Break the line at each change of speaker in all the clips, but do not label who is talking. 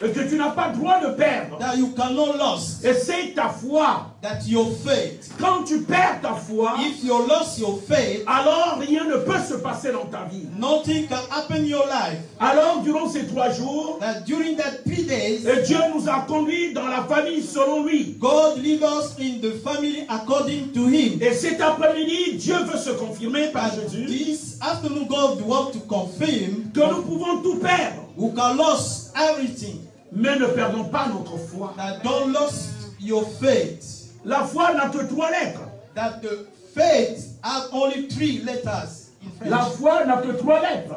que tu n'as pas le droit de perdre.
That you cannot lose.
Et c'est ta foi.
That your faith.
Quand tu perds ta foi,
If you lose your faith,
alors rien ne peut se passer dans ta vie.
nothing can happen in your life.
Alors durant ces 3 jours,
That during that 3 days,
Dieu nous a conduits dans la famille selon lui.
God lead us in the family according to Him.
Et cet après-midi, Dieu veut se confirmer par
And
Jésus
this afternoon, God wants to confirm
que nous pouvons tout perdre,
we can lose everything.
mais ne perdons pas notre foi.
That don't lose your faith.
La foi n'a que 3 lettres.
That the faith have only 3 letters in French.
La foi n'a que 3 lettres.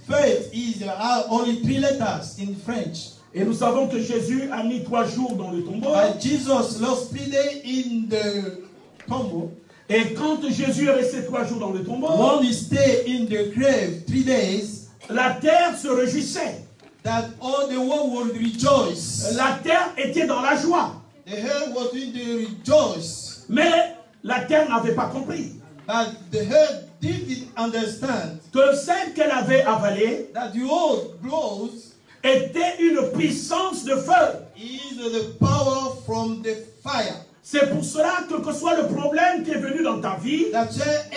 Faith is only 3 letters in French.
Et nous savons que Jésus a mis 3 jours dans le tombeau.
But Jesus lost 3 days in the tomb.
Et quand Jésus est resté 3 jours dans le tombeau,
When he stayed in the grave 3 days,
la terre se réjouissait.
that all the world would rejoice.
La terre était dans la joie.
The earth was in the rejoice.
Mais la terre n'avait pas compris
But the earth didn't understand
que celle qu'elle avait avalée
that the old growth
était une puissance de feu.
is the power from the fire.
C'est pour cela que soit le problème qui est venu dans ta vie,
That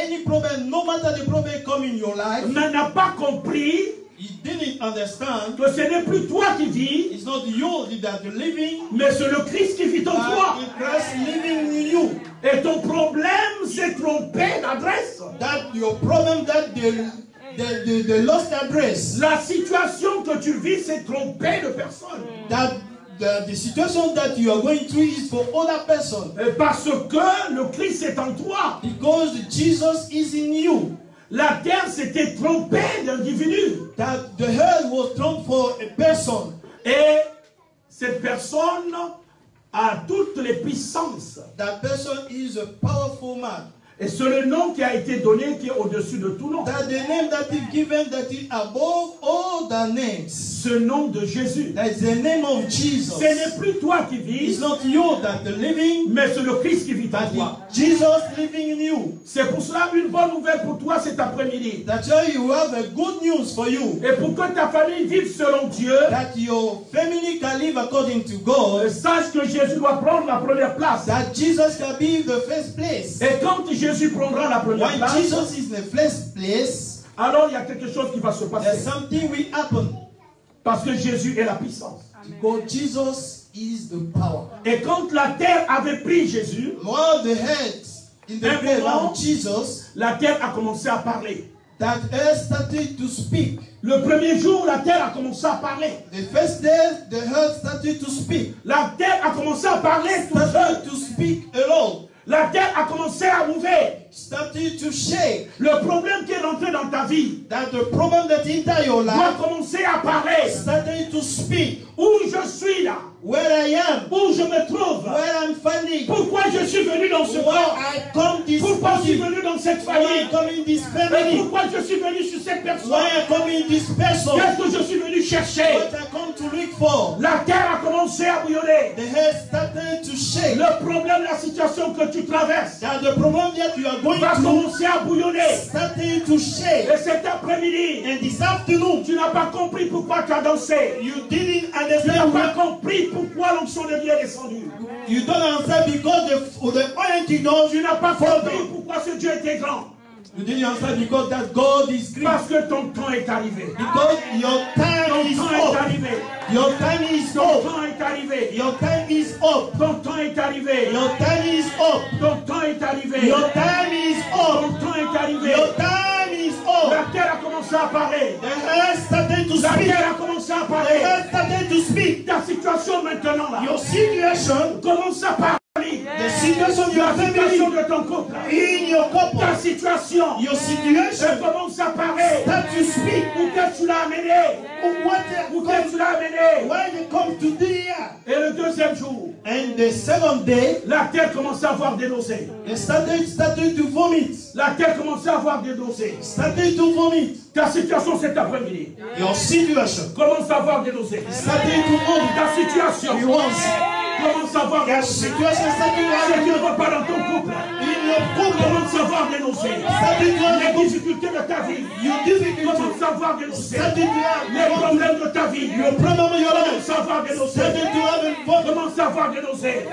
any problem, no matter the problem come in your life,
mais n'a pas compris
he didn't understand.
que ce n'est plus toi qui vis,
It's not you that are living,
mais c'est le Christ qui vit en toi.
but Christ living in you.
Et ton problème, c'est tromper d'adresse.
That your problem, that the lost address.
La situation que tu vis, c'est tromper de personne.
That the situation that you are going through is for other person.
Parce que le Christ est en toi.
Because Jesus is in you.
La terre s'était trompée d'individu.
That the earth was thrown for a person.
Et cette personne a toutes les puissances.
That person is a powerful man.
Et c'est le nom qui a été donné qui est au-dessus de tout nom.
That the name that is given that is above all the names.
Ce nom de Jésus.
That is the name of Jesus.
Ce n'est plus toi qui vis.
It's not you that are living,
Mais c'est le Christ qui vit en
but
toi.
it's Jesus living in you.
C'est pour cela une bonne nouvelle pour toi cet après-midi.
That's why you have a good news for you.
Et pour que ta famille vive selon Dieu,
That your family can live according to God.
sache que Jésus doit prendre la première place.
That Jesus can be the first place.
Et quand Jésus prendra la première
When
place,
Jesus is the first place,
alors il y a quelque chose qui va se
there's
passer.
something will happen.
Parce que Jésus est la puissance.
Because Jesus is the power.
Et quand la terre avait pris Jésus,
While the head in the grave of Jesus,
la terre a commencé à parler.
that earth started to speak.
Le premier jour, la terre a commencé à parler.
The first day, the earth started to speak.
La terre a commencé à parler tout seul.
Started to speak alone.
La terre a commencé à mouver.
Started to shake.
Le problème qui est rentré dans ta vie
That the problem that enter your
doit
life
commencer à parler.
started to speak.
Où je suis là,
Where I am,
où je me trouve,
where I'm finding,
pourquoi je suis venu dans ce
why
corps,
I come this
pourquoi je suis
body,
venu dans cette
why I
famille,
come in this
et
family,
pourquoi je suis venu sur cette personne.
why I come in this person,
Qu'est-ce que je suis venu chercher?
what I come to look for.
La terre a commencé à bouillonner.
The head started to shake.
Le problème, la situation que tu traverses
That the problem that you are going
va
through
commencer à bouillonner.
started to shake.
Et cet après-midi,
And this afternoon,
tu n'as pas compris pourquoi tu as dansé.
you didn't
Tu n'as
understand
pas
why.
compris pourquoi l'onction de Dieu est descendue.
You don't understand because the anointing don't.
Tu n'as pas compris pourquoi ce Dieu était grand.
You didn't understand because that God is great.
Parce que ton temps est arrivé.
Because your
Ton
time is
temps est
up.
arrivé.
Your time is
Ton
up.
temps est arrivé.
Your time is up.
Ton temps est arrivé.
Your time is up.
Ton temps est arrivé.
Your time is
Ton
up.
temps est arrivé.
Your time is up.
La terre a commencé à parler.
The earth started to
La
speak.
terre a commencé à
The
parler.
earth started to speak.
Ta situation maintenant là
Your situation,
commence à parler.
the situation of your
La situation
family,
de ton couple.
in your couple,
Ta situation.
your
Elle
situation,
commence à parler.
start to speak.
Où que tu l'as amené. Où que tu l'as amené.
When they come to the year,
Et le deuxième jour,
and the second day,
la terre commence à avoir des nausées.
they started to vomit.
La terre commence à avoir des nausées.
Started to vomit.
Ta situation cet après-midi
Your situation
commence à avoir des nausées.
started to vomit.
Ta situation
You want
commence à avoir des
your
nausées.
situation started
Ce qui
to
ne va pas dans ton couple
in your couple.
commence à avoir des nausées.
Started to have
Les difficultés de ta vie
your difficulty.
commence à avoir des nausées.
Started to
Les
have
problèmes de ta vie
your problem in your life.
commence à avoir avoir des nausées. Commence à avoir des nausées.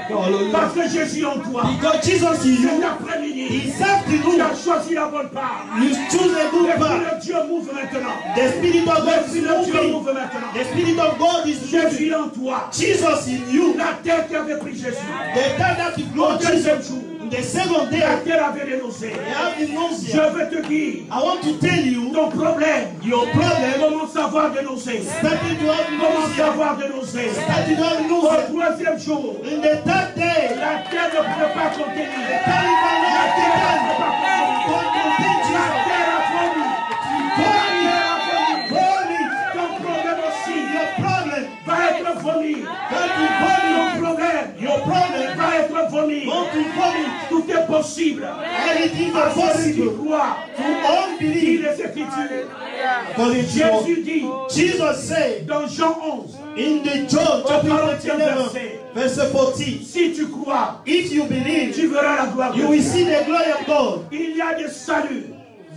Parce que Jésus en toi.
Because Jesus in you.
Cet après-midi,
This afternoon,
tu as choisi la bonne part.
you choose a good
L'Esprit
path.
de Dieu move maintenant.
The Spirit of God is
L'Esprit de Dieu
moving.
move maintenant.
The Spirit of God is moving.
Jésus en toi.
Jesus in you.
La terre qui avait pris Jésus.
The time that you
Au
grow
deuxième
Jesus.
jour,
The second day,
la terre avait des nausées.
they have the
Je
nausea.
veux te dire,
I want to tell you,
ton problème,
your problem
commence à avoir des nausées.
started to have
Commence à
nausea.
avoir des nausées.
Started to have
Au
nausea.
troisième jour,
In the third day,
la terre ne pouvait pas contenir.
the Taliban
La
had
terre ne
taken.
pouvait pas contenir.
Don't contain
La
Jesus.
terre a vomi.
Vomit.
La terre a vomi.
Vomit.
Ton problème aussi
Your problem.
va être vomi.
That you vomit.
Ton problème
Your problem.
va être vomi.
Want to vomit.
Tout est possible.
Anything is
Parce que tu
possible.
crois.
To all
Dis
believe.
les Écritures.
According to
Jésus dit
Jesus said
dans Jean 11,
in the John chapter
40e
11, verse 14,
si tu crois,
if you believe,
tu verras la gloire de
you will
Dieu.
see the glory of God.
Il y a des saluts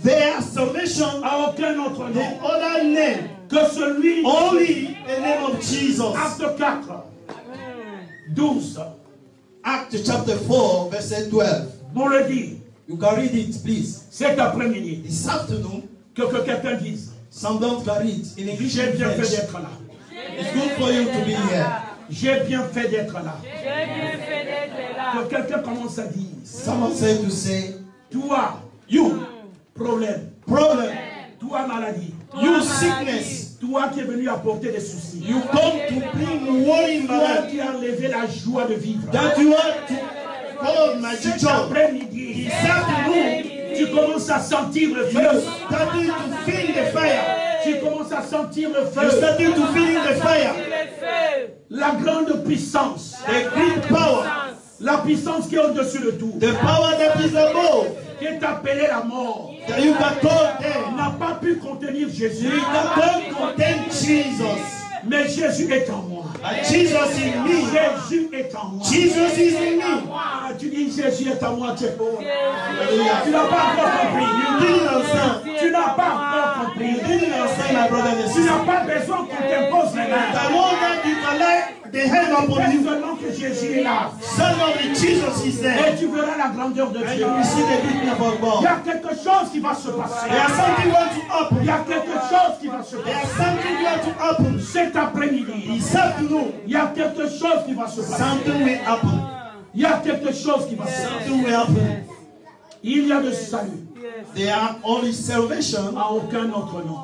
There is salvation
à aucun autre
the
nom
other name,
que celui
only the name of Jesus.
Acte 4, 12.
Acts chapter 4, verse 12.
On le dit
You can read it, please.
cet après-midi.
This afternoon,
Que quelqu'un dise,
some don't can read in English
j'ai
and
bien fait
French.
d'être là.
It's good for you to be here.
J'ai bien fait d'être là.
J'ai bien fait d'être là.
Que quelqu'un commence à dire,
Someone said to say,
toi,
you,
problème,
problem,
toi, maladie,
you sickness,
toi qui es venu apporter des soucis,
you come to bring worry in my
toi
life.
qui as enlevé la joie de vivre.
That you want to follow my
Cet
job.
après-midi,
This afternoon,
tu commences à sentir le
you
feu.
started to feel the fire.
Tu commences à sentir le
You
feu.
started to feel the fire.
Le feu.
La grande puissance.
The great power.
La puissance qui est au-dessus de tout.
The power that is above.
Qui est appelée la mort.
That you can call them.
N'a pas pu contenir Jésus.
You can contain Jesus.
Mais Jésus est en moi.
And Jesus in me.
Jésus est en moi.
Jesus is in me.
Ah, tu dis Jésus est en moi, tu es pauvre.
Hallelujah.
Tu n'as pas encore compris.
You didn't understand.
Tu n'as pas encore compris.
You didn't understand, my brother and
Tu
sister.
n'as pas besoin qu'on t'impose les mains.
The one that you can lay the hand upon
Fais
you.
seulement que Jésus est là.
Suddenly Jesus is
Et
there.
tu verras la grandeur de
And
Dieu.
you will see the goodness of
Il y
God.
a quelque chose qui va se passer.
There is something going to
Il
happen.
y a quelque chose qui va se
There is
passer.
something going to happen.
Cet après-midi,
This afternoon,
il y a quelque chose qui va se passer.
something will happen.
Il y a quelque chose qui va se passer.
Something will happen.
Il y a le salut
There are only salvation,
à aucun autre nom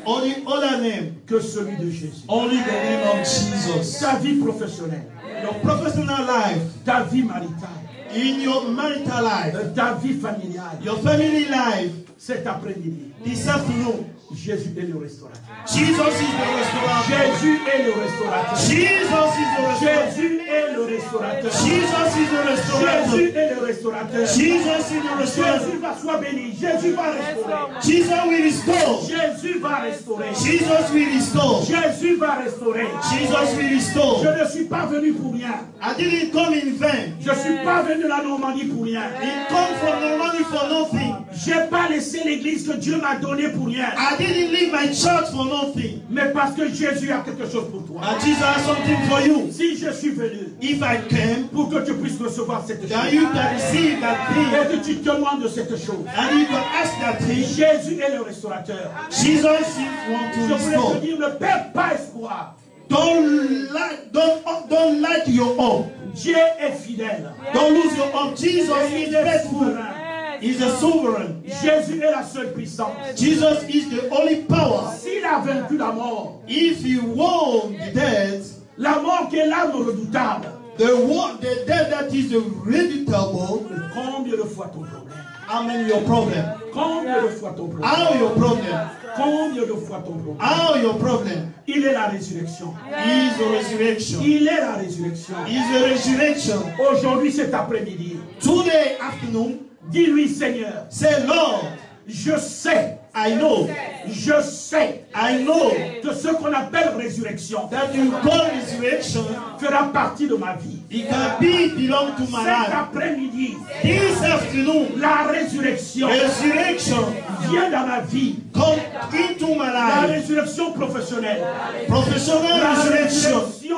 only other name,
que celui de Jésus.
only the name of Jesus.
Ta vie professionnelle,
Your professional life,
ta vie maritale,
in your marital life,
ta vie familiale,
your family life,
cet après-midi,
this afternoon,
Jésus est le restaurateur.
Jesus is the restorer.
Jésus est le restaurateur.
Jesus is the restorer.
Jésus est le restaurateur.
Jesus is the restorer.
Jésus est le restaurateur.
Jesus is the restorer.
Jésus va soit béni. Jésus va restaurer.
Jesus will restore.
Jésus va restaurer.
Jesus will restore.
Jésus va restaurer.
Jesus will restore.
Je ne suis pas venu pour rien.
I didn't come in vain.
Je ne suis pas venu de la Normandie pour rien.
It come from Normandie for nothing.
Je n'ai pas laissé l'église que Dieu m'a donnée pour rien.
I didn't leave my church for nothing.
Mais parce que Jésus a quelque chose pour toi.
And Jesus has something for you.
Si je suis venu
If I came,
pour que tu puisses recevoir cette
then
chose
you can receive that thing.
et que tu demandes de cette chose.
And you can ask that thing.
Jésus est le restaurateur.
Jesus want to
Je voulais
restore.
te dire, ne perds pas espoir.
Don't let your hope.
Dieu est fidèle.
Don't lose your hope. Jesus is
Il est
faithful.
souverain.
He's the sovereign.
Jésus est la seule puissance.
Jesus is the only power.
S'il a vaincu la mort,
If you won the death,
la mort qui est l'arme redoutable,
the death that is redoutable,
combien de fois ton problème?
how many your problem?
Combien de fois ton problème?
How your problem?
Combien de fois ton problème?
How your problem?
Il est la résurrection.
He is the resurrection.
Il est la résurrection.
He is the resurrection.
Aujourd'hui, cet après-midi,
Today afternoon,
dis-lui, Seigneur,
say, Lord,
je sais,
I know
I know que ce qu'on appelle résurrection
that you call resurrection,
fera partie de ma vie.
it can belong to my
Cet
life.
après-midi,
This afternoon,
la résurrection
resurrection
vient dans ma vie.
come into my
La
life.
résurrection professionnelle.
Professional
La
resurrection.
résurrection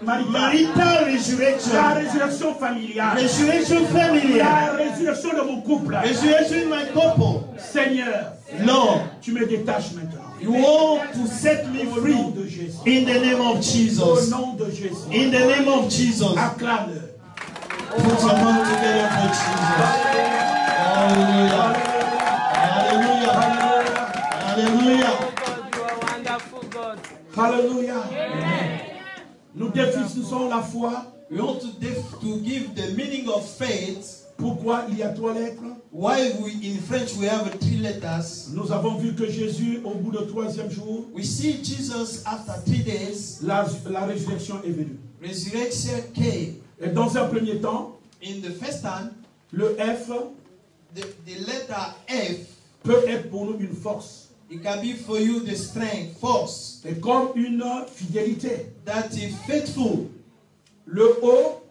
marital
resurrection,
la résurrection familiale,
resurrection family,
la résurrection de mon couple.
resurrection in my couple.
Seigneur,
Lord,
tu me détaches maintenant.
you want to set me
Au
free
nom de Jésus.
in the name of
Au
Jesus.
nom de Jésus.
In the name of Jesus.
Acclame-le.
Put your hand together for Jesus. Hallelujah. Hallelujah. Hallelujah.
God, you are wonderful God.
Alléluia. Nous définissons la foi.
We want to give the meaning of faith.
Pourquoi il y a 3 lettres?
Why we in French we have 3 letters.
Nous avons vu que Jésus, au bout du 3e jour,
We see Jesus after 3 days.
la résurrection est venue.
Resurrection came.
Et dans un premier temps,
In the first time,
le F
the letter F,
peut être pour nous une force
it can be for you the strength, force,
et comme une fidélité.
that is faithful.
Le O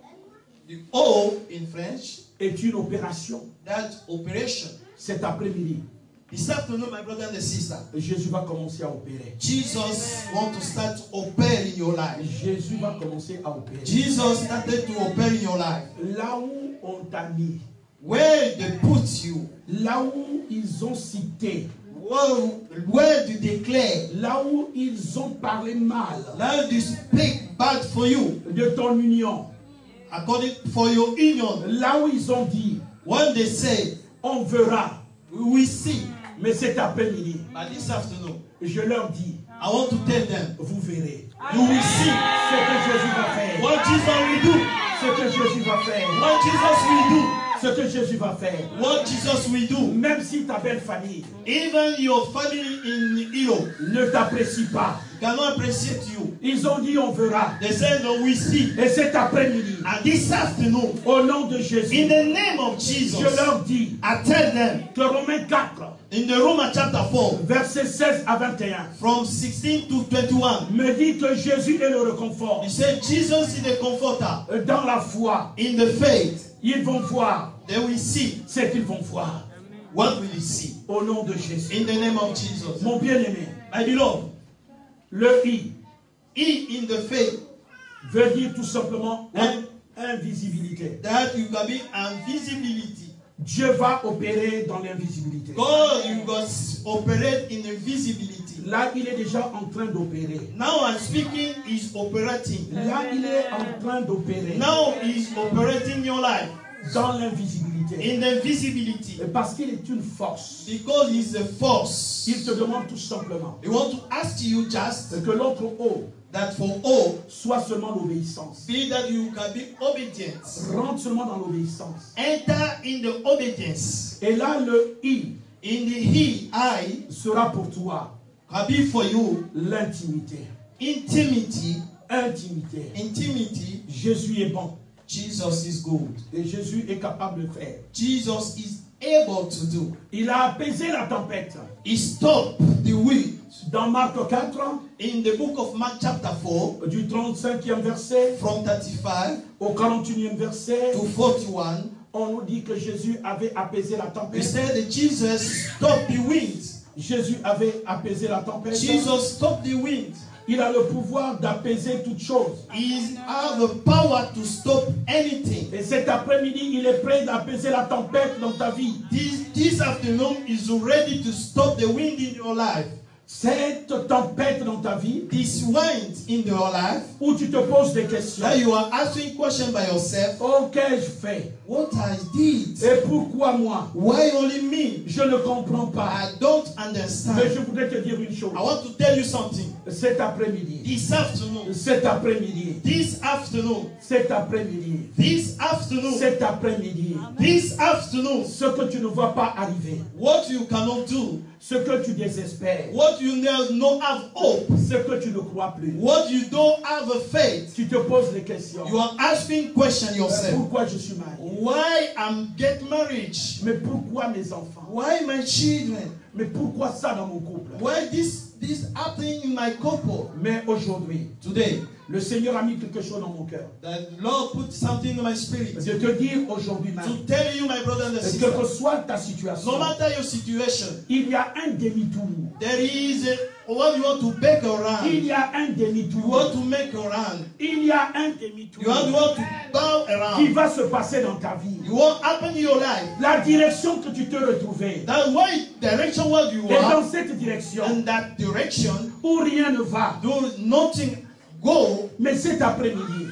The O in French,
est une opération.
that operation.
Cet après-midi,
This afternoon, my brother and sister,
Jésus va commencer à opérer.
Jesus want to start operating your life.
Jésus va commencer à opérer.
Jesus started to operate in your life.
Là où on t'a mis,
Where they put you,
là où ils ont cité,
where they declare,
là où ils ont parlé mal
now they speak bad for you,
de ton union,
according for your union.
là où ils ont dit,
When they say,
on verra,
we will see,
mais cet après-midi,
but this afternoon,
je leur dis,
I want to tell them,
vous verrez
you will see
ce que Jésus va faire.
what Jesus will do,
Ce que Jésus va faire.
what Jesus will do,
Ce que Jésus va faire.
what Jesus will do.
Même si ta belle famille
Even your family in Europe
ne t'apprécie pas,
cannot appreciate you.
ils ont dit on verra.
They say, no, we see.
Et cet après-midi,
And this afternoon,
au nom de
in
Jésus,
the name of Jesus,
je leur dis
I tell them,
que Romains 4,
in the Romans chapter 4,
versets 16 à 21,
from 16 to 21,
me dit que Jésus est le réconfort.
he said, Jesus is the comforter.
Dans la foi,
In the faith,
ils vont voir
they will see.
ce qu'ils vont voir.
What will you see?
Au nom de Jésus.
In the name of Jesus.
Mon bien-aimé,
My beloved,
le I
he in the faith,
veut dire tout simplement invisibilité.
that you can be invisibility.
Dieu va opérer dans l'invisibilité.
God, you got operate in invisibility.
Là, il est déjà en train d'opérer.
Now I'm speaking, is operating.
Là, il est en train d'opérer
Now he's operating your life
dans l'invisibilité.
in the visibility.
Parce qu'il est une force.
Because he's a force.
Il te demande tout simplement
He want to ask you just
que l'autre O
that for all,
soit seulement l'obéissance.
be that you can be obedient.
Rentre seulement dans l'obéissance.
Enter in the obedience.
Et là, le I
In the he, I,
sera pour toi
can be for you
l'intimité.
intimity.
Intimité.
Intimity.
Jésus est bon.
Jesus is good.
Et Jésus est capable de faire.
Jesus is able to do.
Il a apaisé la tempête.
He stopped the wind.
Dans Marc 4,
In the book of Mark chapter 4,
du 35e verset
from 35
au 41e verset,
to 41,
on nous dit que Jésus avait apaisé la
we
tempête.
said that Jesus stopped the wind.
Jésus avait apaisé la tempête.
Jesus stopped the wind.
Il a le pouvoir d'apaiser toutes choses.
He has the power to stop anything.
Et cet après-midi, il est prêt d'apaiser la tempête dans ta vie.
This afternoon is ready to stop the wind in your life.
Cette tempête dans ta vie,
This wind in your life,
où tu te poses des questions.
that you are asking questions by yourself.
Oh, qu'ai-je fait?
What I did?
Et pourquoi moi?
Why only me?
Je ne comprends pas.
I don't
Mais
understand.
je voudrais te dire une chose.
I want to tell you something.
Cet après-midi,
This afternoon,
cet après-midi,
this afternoon,
cet après-midi,
this afternoon,
cet après-midi,
this afternoon,
ce que tu ne vois pas arriver,
what you cannot do,
ce que tu désespères,
what you not have hope,
ce que tu ne crois plus,
what you don't have a faith,
tu te poses des questions.
you are asking questions yourself.
Pourquoi je suis marié?
Why I'm get married?
Mais pourquoi mes enfants?
Why my children?
Mais pourquoi ça dans mon couple?
Why this happening in my couple?
Mais aujourd'hui,
Today,
le Seigneur a mis quelque chose dans mon cœur.
the Lord put something in my spirit
De te dire aujourd'hui même,
to tell you, my brother and
quelle
sister,
que soit ta situation,
no matter your situation,
il y a un demi-tour.
there is what you want to make
Il
around.
y a un
You
demi-tour.
want to make around.
Il y y a un
You
demi-tour
have the world to bow
qui
around.
va se passer dans ta vie.
You what happen in your life.
La direction que tu te retrouvais
That way direction where you
est dans
are,
cette direction
and that direction,
où rien ne va.
do nothing go
Mais cet après-midi,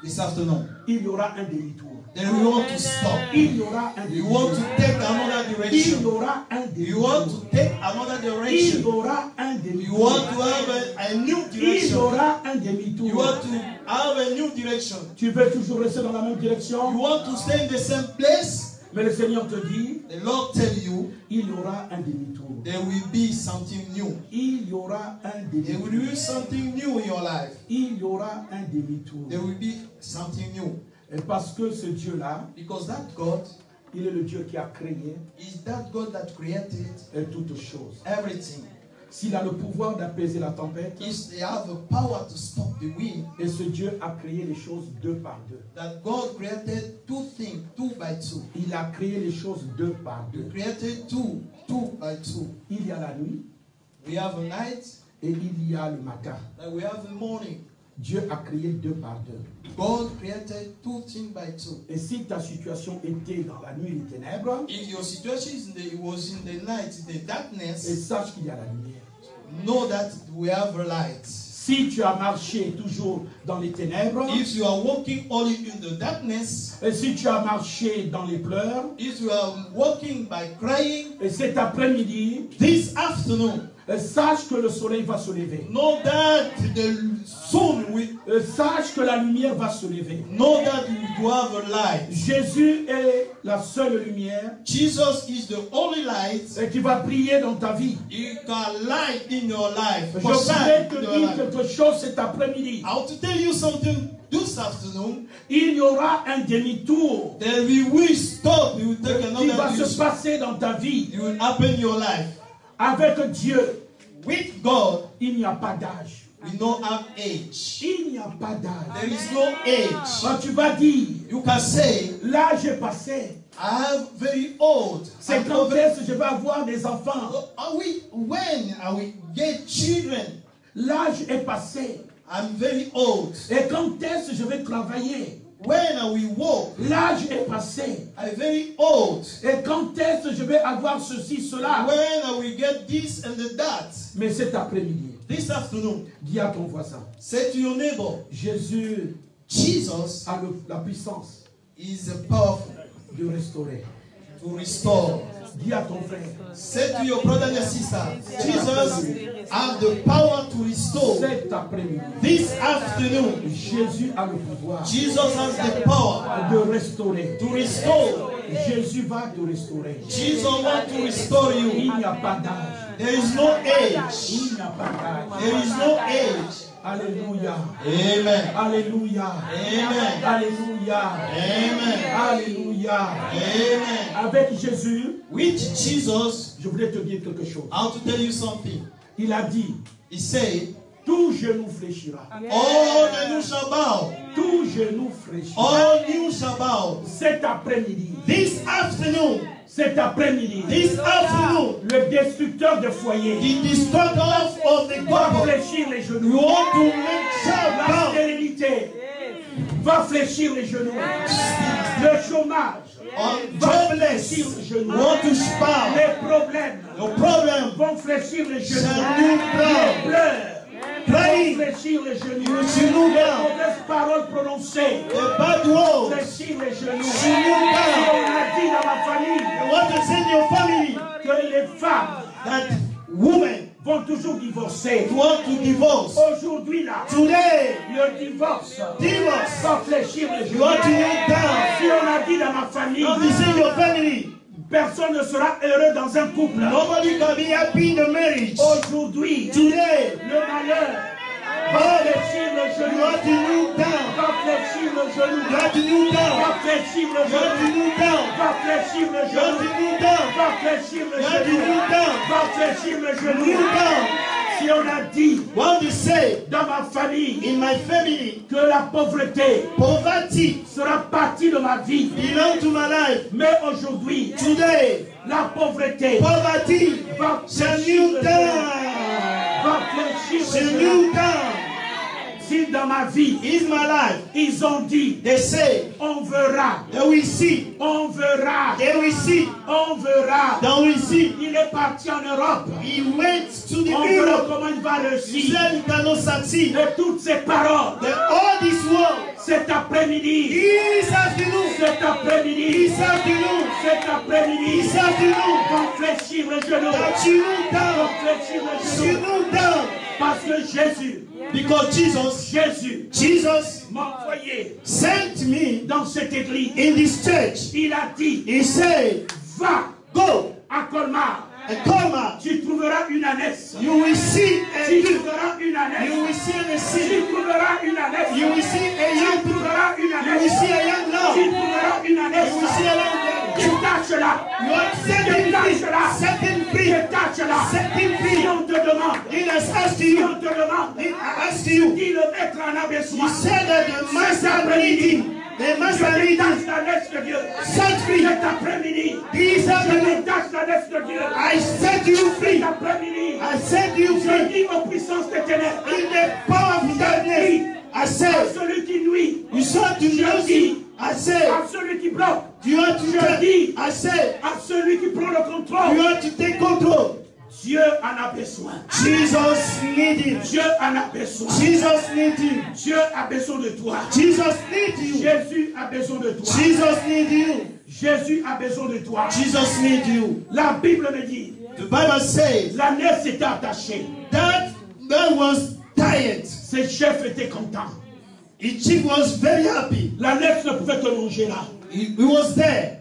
this afternoon.
il y aura un demi-tour.
Then we want to stop.
Il y aura un
You
demi-tour.
want to take another
Il y
direction.
aura un
You want
demi-tour.
to take another
Il y
direction.
aura un
You
demi-tour.
want to have a new
Il y
direction.
aura un
You
demi-tour.
want to have a new direction.
Tu veux toujours rester dans la même
You
direction,
want to stay in the same place.
mais le Seigneur te dit,
The Lord tell you
il y aura un demi-tour.
there will be something new.
Il y aura un
There will
demi-tour.
be something new in your life.
Il y aura un demi-tour.
There will be something new.
Et parce que ce Dieu-là,
Because that God
il est le Dieu qui a créé
is that God that created
toutes choses.
everything.
S'il a le pouvoir d'apaiser la tempête,
They have the power to stop the wind.
et ce Dieu a créé les choses deux par deux.
That God created two things, 2 by 2.
Il a créé les choses deux par
He
deux.
created 2 by 2.
Il y a la nuit
We have a night,
et il y a le matin.
and we have the morning.
Dieu a créé deux par deux.
God created 2 things by 2.
Et si ta situation était dans la nuit des ténèbres,
If your situation was in the night, in the
et
darkness,
sache qu'il y a la lumière.
know that we have a light.
Si tu as marché toujours dans les ténèbres,
If you are walking only in the darkness,
et si tu as marché dans les pleurs,
if you are walking by crying,
et cet après-midi,
this afternoon,
sache que le soleil va se lever.
know that the sun will,
Sache que la lumière va se lever.
know that you have a light.
Jésus est la seule lumière
Jesus is the only light.
et qui va briller dans ta vie.
He can light in your life.
Je
For
voudrais
shine
te
in your
dire
life.
quelque chose cet après-midi.
I want to tell you something this afternoon.
Il y aura un demi-tour
Then we will stop. We will take
qui
another
va se
direction.
passer dans ta vie.
It will happen in your life.
Avec Dieu,
With God,
il n'y a pas d'âge.
we don't have age.
Il n'y a pas d'âge.
There is no age.
Quand tu vas dire,
You can say,
l'âge est passé,
I am very old.
c'est quand est-ce que je vais avoir des enfants.
When are we get children?
L'âge est passé.
I'm very old.
Et quand est-ce que je vais travailler.
When are we walk?
L'âge est passé.
I'm very old.
Et quand est-ce que je vais avoir ceci, cela.
When are we get this and that?
Mais cet après-midi,
This afternoon,
dis à ton voisin,
say to your neighbor,
Jésus
Jesus
a la puissance
is powerful
de restaurer.
to restore.
Dis à ton frère,
Say to your brother and sister, Jesus has the power to restore.
cet après-midi,
This afternoon,
Jésus a le pouvoir
Jesus has the power
de restaurer.
to restore.
Jésus va te restaurer.
Jesus wants to restore you.
Il n'y a pas d'âge.
There is no age.
Il n'y a pas d'âge.
There is no age.
Alléluia.
Amen.
Alléluia.
Amen.
Alléluia.
Amen.
Alléluia.
Amen.
Avec Jésus,
With Jesus,
je voulais te dire quelque chose.
I want to tell you something.
Il a dit,
He said,
tout genou fléchira.
all the knee shall bow.
Tout genou fléchira.
All knee shall bow.
Cet après-midi,
This afternoon,
cet après-midi, le destructeur de foyer
the destructor of the
va
couple,
fléchir les
you
genoux.
want to make shall
La
bow.
stérilité va fléchir les genoux. Le chômage va fléchir les genoux.
Want to bow.
Les problèmes
No problem.
vont fléchir les genoux.
Shall you bow?
Les pleurs
Crying.
vont fléchir les genoux.
Genoux
Les
down.
mauvaises paroles prononcées
The bad words.
fléchir les genoux.
Genoux
Et
down.
on a dit dans ma famille
You want to send your family
que les femmes
that women
vont toujours divorcer.
want to divorce.
Aujourd'hui là,
Today,
le divorce
divorce.
va fléchir les
You
genoux.
want to kneel down.
Si on a dit dans ma famille,
Now this is your family.
personne ne sera heureux dans un couple.
Nobody can be happy in the marriage.
Aujourd'hui,
Today,
le malheur va fléchir le
you
genou.
want to kneel down.
Va fléchir le genou.
You want to kneel down.
Va fléchir le
You want to
genou.
kneel down.
Va fléchir le
You want to
genou.
kneel down.
Va fléchir le
You want to
genou.
kneel down.
Va fléchir le genou.
Kneel down.
Si on a dit
Want to say
dans ma famille
in my family,
que la pauvreté
poverty
sera partie de ma vie,
belong to my life.
mais aujourd'hui,
Today,
la pauvreté
poverty
va
shall
fléchir
kneel
le genou.
down.
Va fléchir le
Shall
genou.
kneel down.
Si dans ma vie,
in my life,
ils ont dit,
they say,
on verra,
they will see,
on verra,
they will see,
on verra.
they will see.
Il est parti en Europe.
He went to the
On verra
Europe.
comment il va
He
réussir.
said he cannot succeed.
Et toutes ces paroles,
That all this world,
cet après-midi,
this afternoon,
cet après-midi,
this afternoon,
cet après-midi,
this afternoon,
vont fléchir les genoux.
that you kneel
Vont
down,
fléchir les
you
genoux.
kneel down.
Parce que Jésus,
Because Jesus
m'a envoyé
sent me
dans cette église.
in this church.
Il a dit,
He said,
va
go
à Colmar.
and come out.
Tu trouveras une ânesse.
You will see a
Tu
youth.
trouveras une
You
ânesse.
will see a
Tu
city.
trouveras une ânesse.
You will see a
Tu
young.
trouveras une
You will
ânesse.
see a young
Tu
love.
trouveras une ânesse.
You will see a young girl.
Détache-la.
You are setting free. Setting free.
Détache-la.
Setting
Si
free.
on te demande,
He has asked
si
you.
on te demande,
He asked you.
dis le maître en a
He
besoin.
said that the master needing. The
Je
master needing.
détache l'ânesse de Dieu.
Set free.
Cet après-midi,
This
je
afternoon.
détache l'ânesse de Dieu.
I set you
Cet
free.
après-midi,
I set you
je
free.
dis aux puissances des ténèbres,
In the power of darkness. I
à
said.
celui qui nuit,
You saw to mercy. I said.
à celui qui bloque,
You have to
Je
take.
dis.
I said.
à celui qui prend le
You
contrôle.
have to take control.
Dieu en a besoin.
Jesus needs him.
Dieu en a besoin.
Jesus needs him.
Dieu a besoin de toi.
Jesus needs you.
Jésus a besoin de toi.
Jesus needs you.
Jésus a besoin de toi.
Jesus needs you.
La Bible me dit,
The Bible says
l'ânesse était attachée.
that man was tired.
Ses chefs étaient contents.
His chief was very happy.
L'ânesse ne pouvait que longer là.
He was there.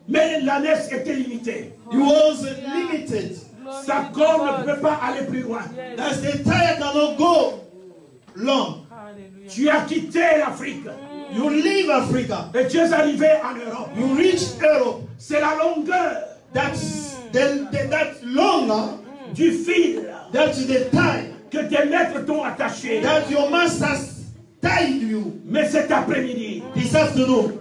Mais l'ânesse était limitée.
He was limited.
Sa corps ne pouvait pas aller plus loin.
That's the tire cannot go long.
Tu as quitté l'Afrique.
You leave Africa.
Et tu es arrivé en Europe.
You reach Europe.
C'est la longueur
That's that longer.
du fil
That's the time
que tes maîtres t'ont attaché.
that your masters tied you.
Mais cet après-midi,
This afternoon,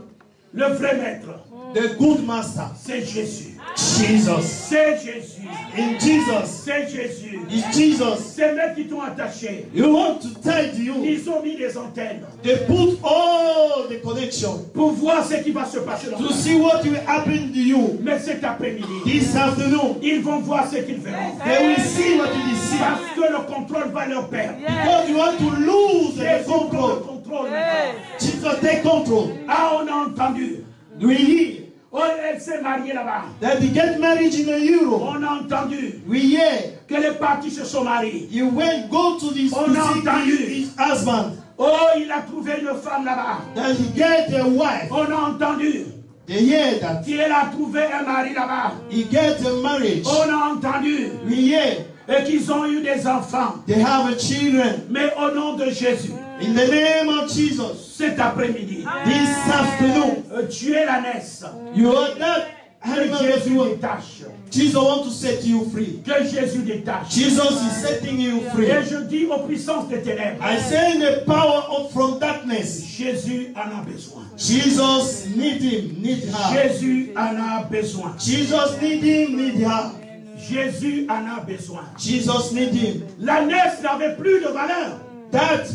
le vrai maître,
the good master,
c'est Jésus.
Jesus.
C'est Jésus.
In Jesus.
C'est Jésus.
It's Jesus.
Ces maîtres qui t'ont attaché,
You want to tie you.
ils ont mis des antennes
They put all the connection
pour voir ce qui va se passer dans
to
ta
see what will happen to you.
Mais cet après-midi,
This afternoon,
ils vont voir ce qu'ils verront.
they will see what you see.
Parce que le contrôle va leur perdre.
Because you want to lose the
Jésus prend le
control.
contrôle maintenant.
Jesus take control.
Ah, on a entendu.
We hear
Oh, elle s'est mariée là-bas.
that they get married in Europe.
On a entendu
We hear
qu'elle est partie chez son mari.
you went go to this
On a
to
entendu.
see his husband.
Oh, il a trouvé une femme là-bas.
That he get a wife.
On a entendu
They hear that
qu'il a trouvé un mari là-bas.
he get a marriage.
On a entendu
We hear
et qu'ils ont eu des enfants.
they have a children.
Mais au nom de Jésus,
In the name of Jesus,
cet après-midi,
this afternoon,
tu es l'ânesse.
you are that
Que
animal that
Jésus
you are.
détache.
Jesus want to set you free.
Que Jésus détache.
Jesus is setting you free.
Et je dis aux puissances des ténèbres,
I say in the power of from darkness,
Jésus en a besoin.
Jesus need him, need her.
Jésus en a besoin.
Jesus need him, need her.
Jésus en a besoin.
Jesus need him.
L'ânesse n'avait plus de valeur
That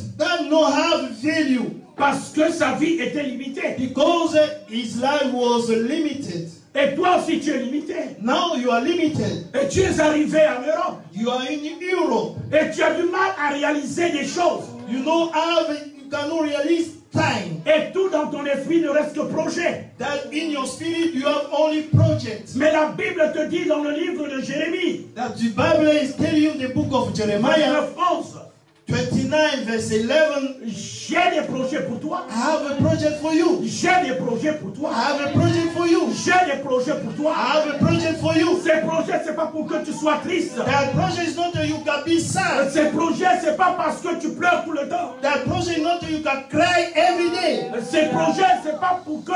no have value
parce que sa vie était limitée.
because his life was limited.
Et toi aussi tu es limité.
Now you are limited.
Et tu es arrivé en Europe.
You are in Europe.
Et tu as du mal à réaliser des choses.
You know how you cannot realize time.
Et tout dans ton esprit ne reste que projet.
That in your spirit you have only projects.
Mais la Bible te dit dans le livre de Jérémie,
That the Bible is telling you the book of Jeremiah
29:11,
29 verse 11.
j'ai des projets pour toi.
I have a project for you.
J'ai des projets pour toi.
I have a project for you.
J'ai des projets pour toi.
I have a project for you.
Ces projets, c'est pas pour que tu sois triste.
That project is not that you can be sad.
Ces projets, c'est pas parce que tu pleures tout le temps.
That project is not that you can cry every day.
Ces projets, c'est pas pour que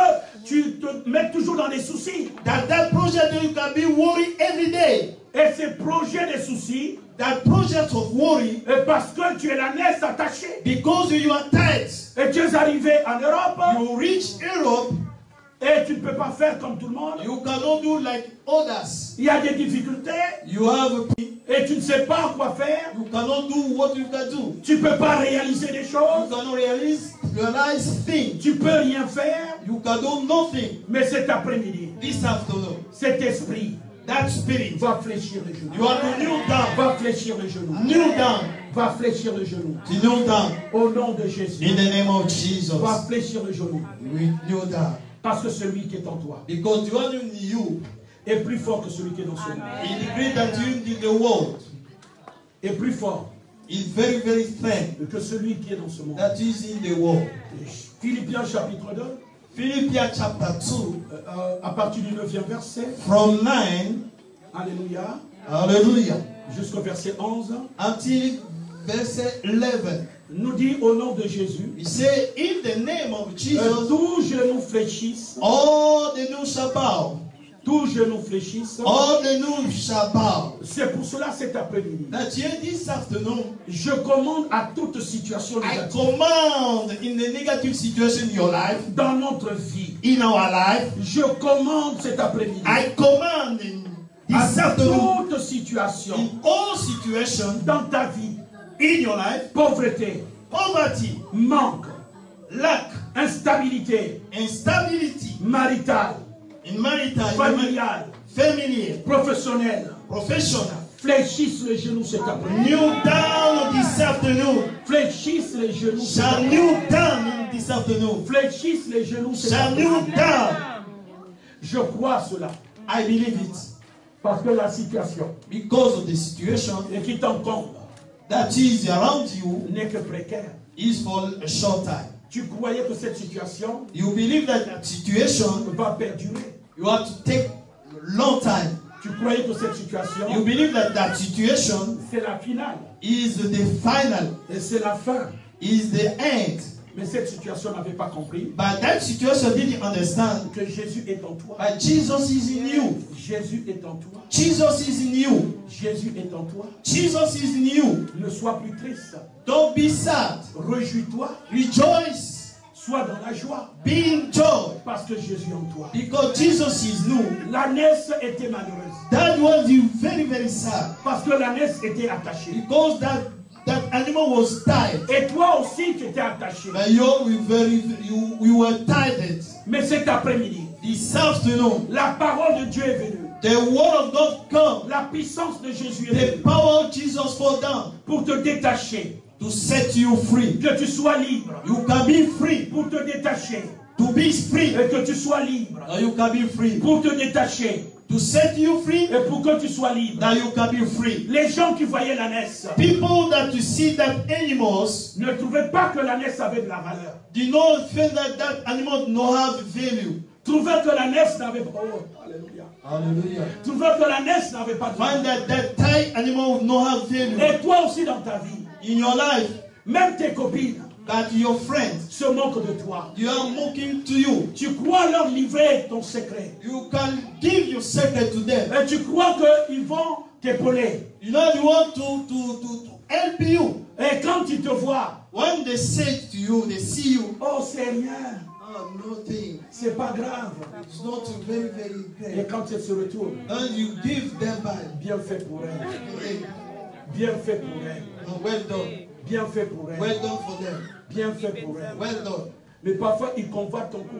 tu te mettes toujours dans les soucis.
That project that you can be worried every day.
Et ces projets des soucis,
That project of worry,
parce que tu es l'ânesse attachée.
because you are tight.
Et tu es arrivé en Europe.
You reach Europe.
Et tu ne peux pas faire comme tout le monde.
You cannot do like others.
Il y a des difficultés.
You have
Et tu ne sais pas quoi faire.
you cannot do what you can do.
Tu ne peux pas réaliser des
You
choses.
cannot realize things.
Tu peux rien faire.
You can do nothing.
Mais cet après-midi,
This afternoon,
cet esprit
that spirit,
va fléchir les genoux.
you are to kneel down.
Va fléchir les genoux.
Kneel down.
Va fléchir les genoux.
To kneel down.
Au nom de Jésus.
In the name of Jesus.
Va fléchir les genoux.
We kneel down.
Parce que celui qui est en toi
Because the one in you
est plus fort que celui qui est dans ce monde.
is the great that you in the world.
Est plus fort
Is very, very thin
que celui qui est dans ce monde.
that is in the world.
Philippiens chapitre 2.
Philippians chapter 2.
À partir du 9e verset.
From 9.
Alléluia.
Hallelujah.
Jusqu'au verset 11.
Until verset 11.
Nous dit au nom de Jésus.
He said, in the name of Jesus,
tous genoux fléchissent.
all the knees shall bow.
Tous genoux fléchissent.
All the knees shall bow.
C'est pour cela cet après-midi.
That here this afternoon,
je commande à toute situation
I
négative.
command in the negative situation in your life,
dans notre vie,
in our life,
je commande cet après-midi.
I command in this afternoon,
toute situation,
in all situations,
dans ta vie,
in your life,
pauvreté,
poverty,
manque,
lack,
instabilité,
instability,
maritale,
in marital,
familiale,
familiar,
professionnelle,
professional.
Fléchissent les genoux cet après-midi.
Kneel down this afternoon.
Fléchissent les genoux cet
Shall
après-midi.
kneel down this afternoon.
Fléchissent les genoux cet
Shall kneel
après-midi.
down.
Je crois cela.
I believe it.
Parce que la situation
Because of the situation
et qui t'encombre
that is around you
n'est que précaire.
is for a short time.
Tu croyais que cette situation
You believe that that situation
va perdurer.
you have to take a long time.
Tu croyais que cette situation
You believe that that situation
c'est la finale
is the final,
et c'est la fin.
is the end.
Mais cette situation n'avait pas compris
But that situation didn't understand
que Jésus est en toi.
that Jesus is in you.
Jésus est en toi.
Jesus is in you.
Jésus est en toi.
Jesus is in you.
Ne sois plus triste.
Don't be sad.
Réjouis-toi.
Rejoice.
Sois dans la joie.
Be in joy.
Parce que Jésus est en toi.
Because Jesus is new.
L'ânesse était malheureuse.
That was you very, very sad.
Parce que l'ânesse était attachée.
Because that animal was tied.
Et toi aussi tu étais attaché.
But you were tied.
Mais cet après-midi,
This afternoon,
la parole de Dieu est venue.
the word of God come.
La puissance de Jésus est
The
venue.
power of Jesus fall down
Pour te détacher.
to set you free.
Que tu sois libre.
You can be free.
Pour te détacher.
To be free.
Et que tu sois libre.
That you can be free.
Pour te détacher.
To set you free.
Et pour que tu sois libre.
That you can be free.
Les gens qui voyaient l'ânesse
People that you see that animals
ne trouvaient pas que l'ânesse avait de la valeur.
do not think that that animal no have value.
Trouvaient que l'ânesse n'avait pas. Oh, alléluia.
Hallelujah.
Trouvaient que l'ânesse n'avait pas de
Find
valeur.
that tied animal would not have value.
Et toi aussi dans ta vie,
In your life,
même tes copines
that your friends,
se moquent de toi.
you are mocking to you.
Tu crois leur livrer ton secret.
You can give your secret to them.
Et tu crois qu'ils vont t'épauler.
You know they want to help you.
Et quand ils te voient,
When they say to you, they see you.
oh c'est rien,
Oh, nothing.
c'est pas grave.
It's not very, very
Et
great.
quand ils se retournent,
And you give them back.
bien fait pour elle,
Hey,
bien fait pour elle,
well done.
bien fait pour elle,
Well done for them.
bien fait pour elle.
Well done.
Mais parfois ils convoitent ton couple.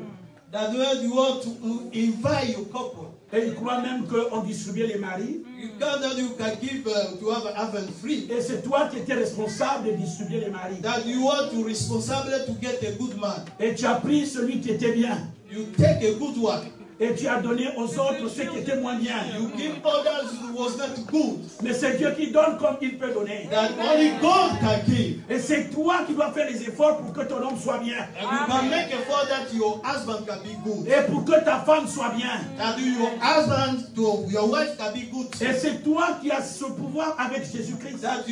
That when you want to invite your couple,
Et ils croient même qu'on distribuait les maris.
you can give to have a free.
Et c'est toi qui étais responsable de distribuer les maris.
That you are to responsible to get a good man.
Et tu as pris celui qui était bien.
You take a good one.
Et tu as donné aux autres ceux qui étaient moins bien.
You give others who was not good.
Mais c'est Dieu qui donne comme il peut donner.
That only God can give.
Et c'est toi qui dois faire les efforts pour que ton homme soit bien.
And you can make effort that your husband can be good.
Et pour que ta femme soit bien.
That your husband to your wife can be good.
Et c'est toi qui as ce pouvoir avec Jésus-Christ.
That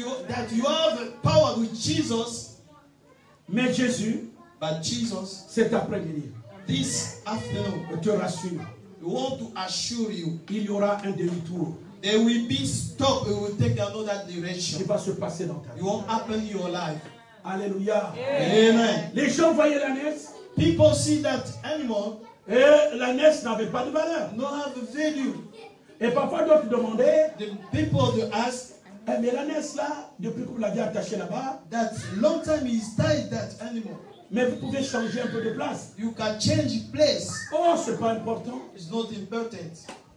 you have power with Jesus.
Mais Jésus,
But Jesus,
cet après-midi,
this afternoon,
te rassure,
we want to assure you,
il y aura un demi-tour
there will be stop. We will take another
qui
direction.
va se passer dans ta
It
vie.
won't happen in your life.
Alléluia.
Amen.
Les gens voyaient l'ânesse.
People see that animal.
Et l'ânesse n'avait pas de valeur.
No have value.
Et parfois d'autres demandaient,
The people to ask
eh, mais l'ânesse là, depuis que vous l'avez attaché là-bas,
that long time he's tied that animal.
mais vous pouvez changer un peu de place.
You can change place.
Oh, c'est pas important.
It's not important.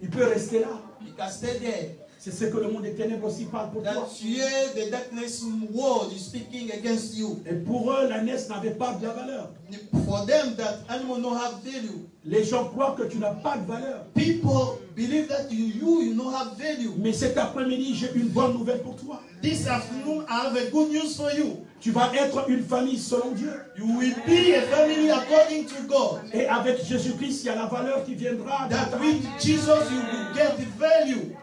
Il peut rester là.
You can stay there.
C'est ce que le monde des ténèbres aussi parle pour toi.
That here the darkness world is speaking against you.
Et pour eux, l'ânesse n'avait pas de la valeur.
For them, that animal no have value.
Les gens croient que tu n'as pas de valeur.
People believe that you no have value.
Mais cet après-midi, j'ai une bonne nouvelle pour toi.
This afternoon, I have a good news for you.
Tu vas être une famille selon Dieu.
You will be a family according to God.
Et avec Jésus-Christ, il y a la valeur qui viendra.
That with Jesus, you will get the value.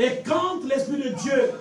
Et quand l'Esprit de Dieu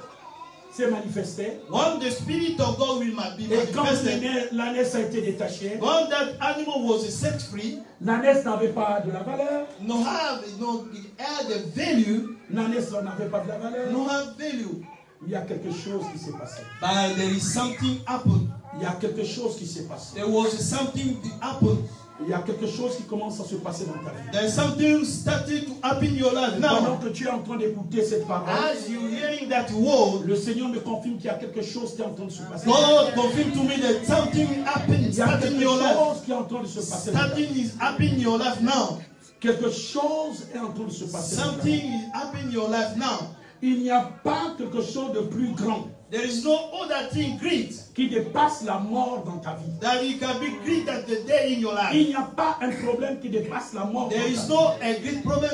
s'est manifesté,
When the Spirit of God will be
et quand
manifested,
l'ânesse a été détachée,
when that animal was set free,
l'ânesse n'avait pas de la valeur.
no had the value,
L'ânesse n'avait pas de la valeur.
no have value.
Il y a quelque chose qui s'est passé.
But there is something happened.
Il y a quelque chose qui s'est passé.
There was something that happened.
Il y a quelque chose qui commence à se passer dans ta vie.
There's something started to happen in your life
Pendant
now.
que tu es en train d'écouter cette parole,
As you hearing that word,
le Seigneur me confirme qu'il y a quelque chose qui est en train de se passer.
God confirmed to me that something happened,
Il y a
starting in
quelque
your life.
chose qui est en train de se passer. dans ta vie.
Starting is happening in your life now.
Quelque chose est en train de se passer. dans ta
Something
vie.
is happening in your life now.
Il n'y a pas quelque chose de plus grand
There is no other thing great
qui dépasse la mort dans ta vie.
that it can be great than the day in your life.
Il n'y a pas un problème qui dépasse la mort.
There
dans
is
ta
no a great problem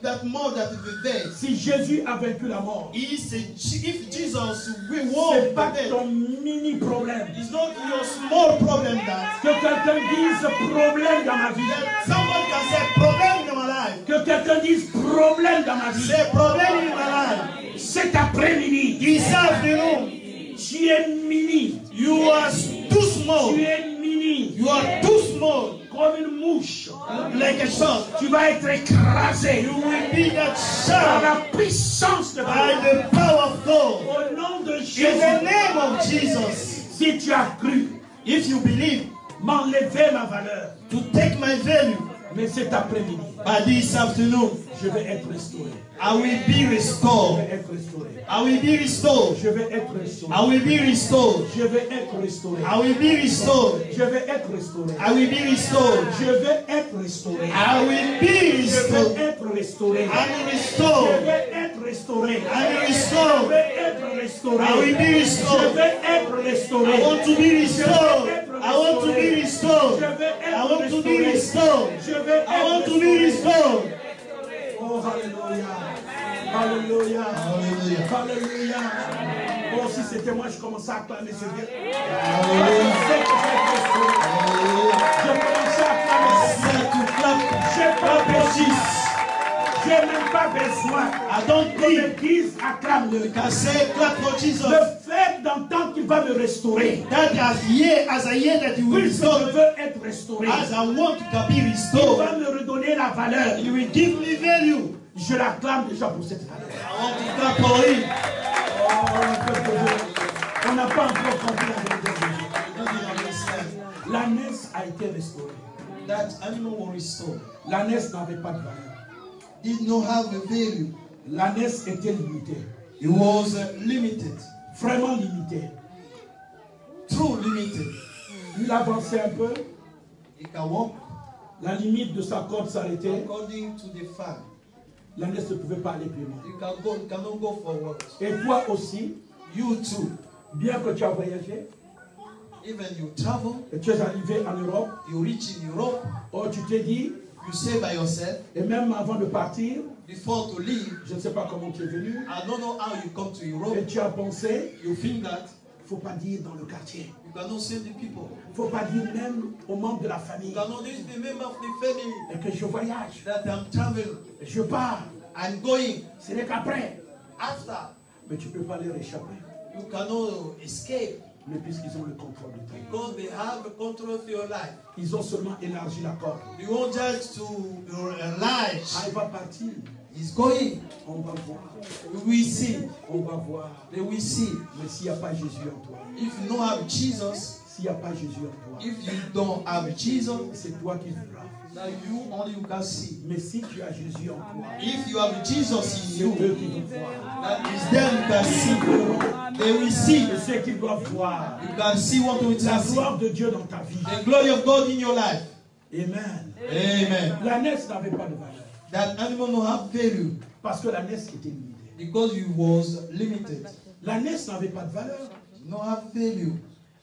that more than the day.
vie. Si Jésus a vaincu la mort,
If Jesus will
ce
walk
n'est
the
pas
dead,
ton mini problème.
it's not your small problem that
Que quelqu'un dise problème dans ma vie.
someone can say problem in my life.
Que quelqu'un dise problème dans ma vie.
Say problem in my life.
Cet après-midi,
This afternoon,
tu es mini.
you are too small.
Tu es mini.
You are too small.
Comme une mouche.
Like a shot.
Tu vas être écrasé
You will be that
par
shot
la puissance de
by
Dieu.
the power of God.
Au nom de
In
Jésus.
the name of Jesus.
Si tu as cru
If you believe
m'enlever ma valeur,
to take my value,
mais cet après-midi,
by this afternoon,
je vais être restauré.
I will be
Je
restored.
vais être restauré.
I will be restored.
Je vais être restauré.
I will be restored.
Je vais être restauré.
I will be restored.
Je vais être restauré.
I will be restored.
Je vais être restauré.
I will be
Je
restored.
vais être restauré.
I will
Je
restore.
vais être restauré.
I will
Je
restore.
vais être restauré.
I will be
Je
restored.
vais être restauré.
I want to be restored. I want to be restored.
Je vais
I
être
want to be
restauré.
restored.
Je vais
I want
être
to be
restauré.
restored.
Oh, alléluia. Alléluia.
Hallelujah.
Alléluia. Oh, si c'était moi, je commençais à acclamer ce Dieu.
Hallelujah.
Je sais que je vais être restauré. Je commençais à acclamer ce Dieu.
Start to clap.
J'ai pas
Clap for
besoin.
Jesus.
J'ai même pas besoin.
I don't
Qu'on
need.
me dise acclame-le.
Can say clap for Jesus.
Le fait d'entendre qu'il va me restaurer.
That as I hear that you will
Puisque je
restore,
veux être restauré.
as I want to be
Il
restored,
va me redonner la valeur.
you will give me value.
Je l'acclame déjà pour cette valeur.
I want to clap for him.
Oh, peuple de Dieu. On n'a pas encore compris la vérité de Dieu.
I don't understand.
L'ânesse a été restaurée.
That animal was restored.
L'ânesse n'avait pas de valeur.
Did not have a value.
L'ânesse était limitée.
It was limited.
Vraiment limitée.
True limited.
Il avançait un peu.
It can walk
La limite de sa corde s'arrêtait.
according to the fan.
L'ânesse ne pouvait pas aller plus loin.
You can go, you cannot go forward.
Et toi aussi,
You too.
bien que tu as voyagé,
Even you travel,
et tu es arrivé en Europe,
you reach in Europe,
oh, tu t'es dit,
you say by yourself,
et même avant de partir,
before to leave,
je ne sais pas comment tu es venu,
I don't know how you come to Europe,
et tu as pensé,
you think that
il ne faut pas dire dans le quartier,
you cannot save the people.
il ne faut pas dire même aux membres de la
You
famille,
cannot use the member of the family
et que je voyage,
that I'm traveling.
et je pars,
I'm going.
ce n'est qu'après,
After,
mais tu ne peux pas leur échapper,
you cannot escape
mais puisqu'ils ont le contrôle de toi.
because they have the control of your life.
Ils ont seulement élargi la corde.
You want just to
Ah,
realize
il va partir,
he's going.
on va voir,
We will see.
on va voir,
They will see.
mais s'il n'y a pas Jésus en toi,
If you don't have Jesus,
S'il n'y a pas Jésus en toi,
If you don't have Jesus,
c'est toi qui verras.
now you only you can see.
Mais si tu as Jésus en toi,
If you have Jesus in
c'est
you,
eux qui vont voir.
that is them you can see. They will see.
Et ceux qui doivent voir
You can see what we
la
can see.
gloire de Dieu dans ta vie.
The glory of God in your life.
Amen.
Amen.
L'ânesse n'avait pas de valeur.
That animal no have value
Parce que l'ânesse était limitée.
because you was limited.
L'ânesse n'avait pas de valeur.
No have value.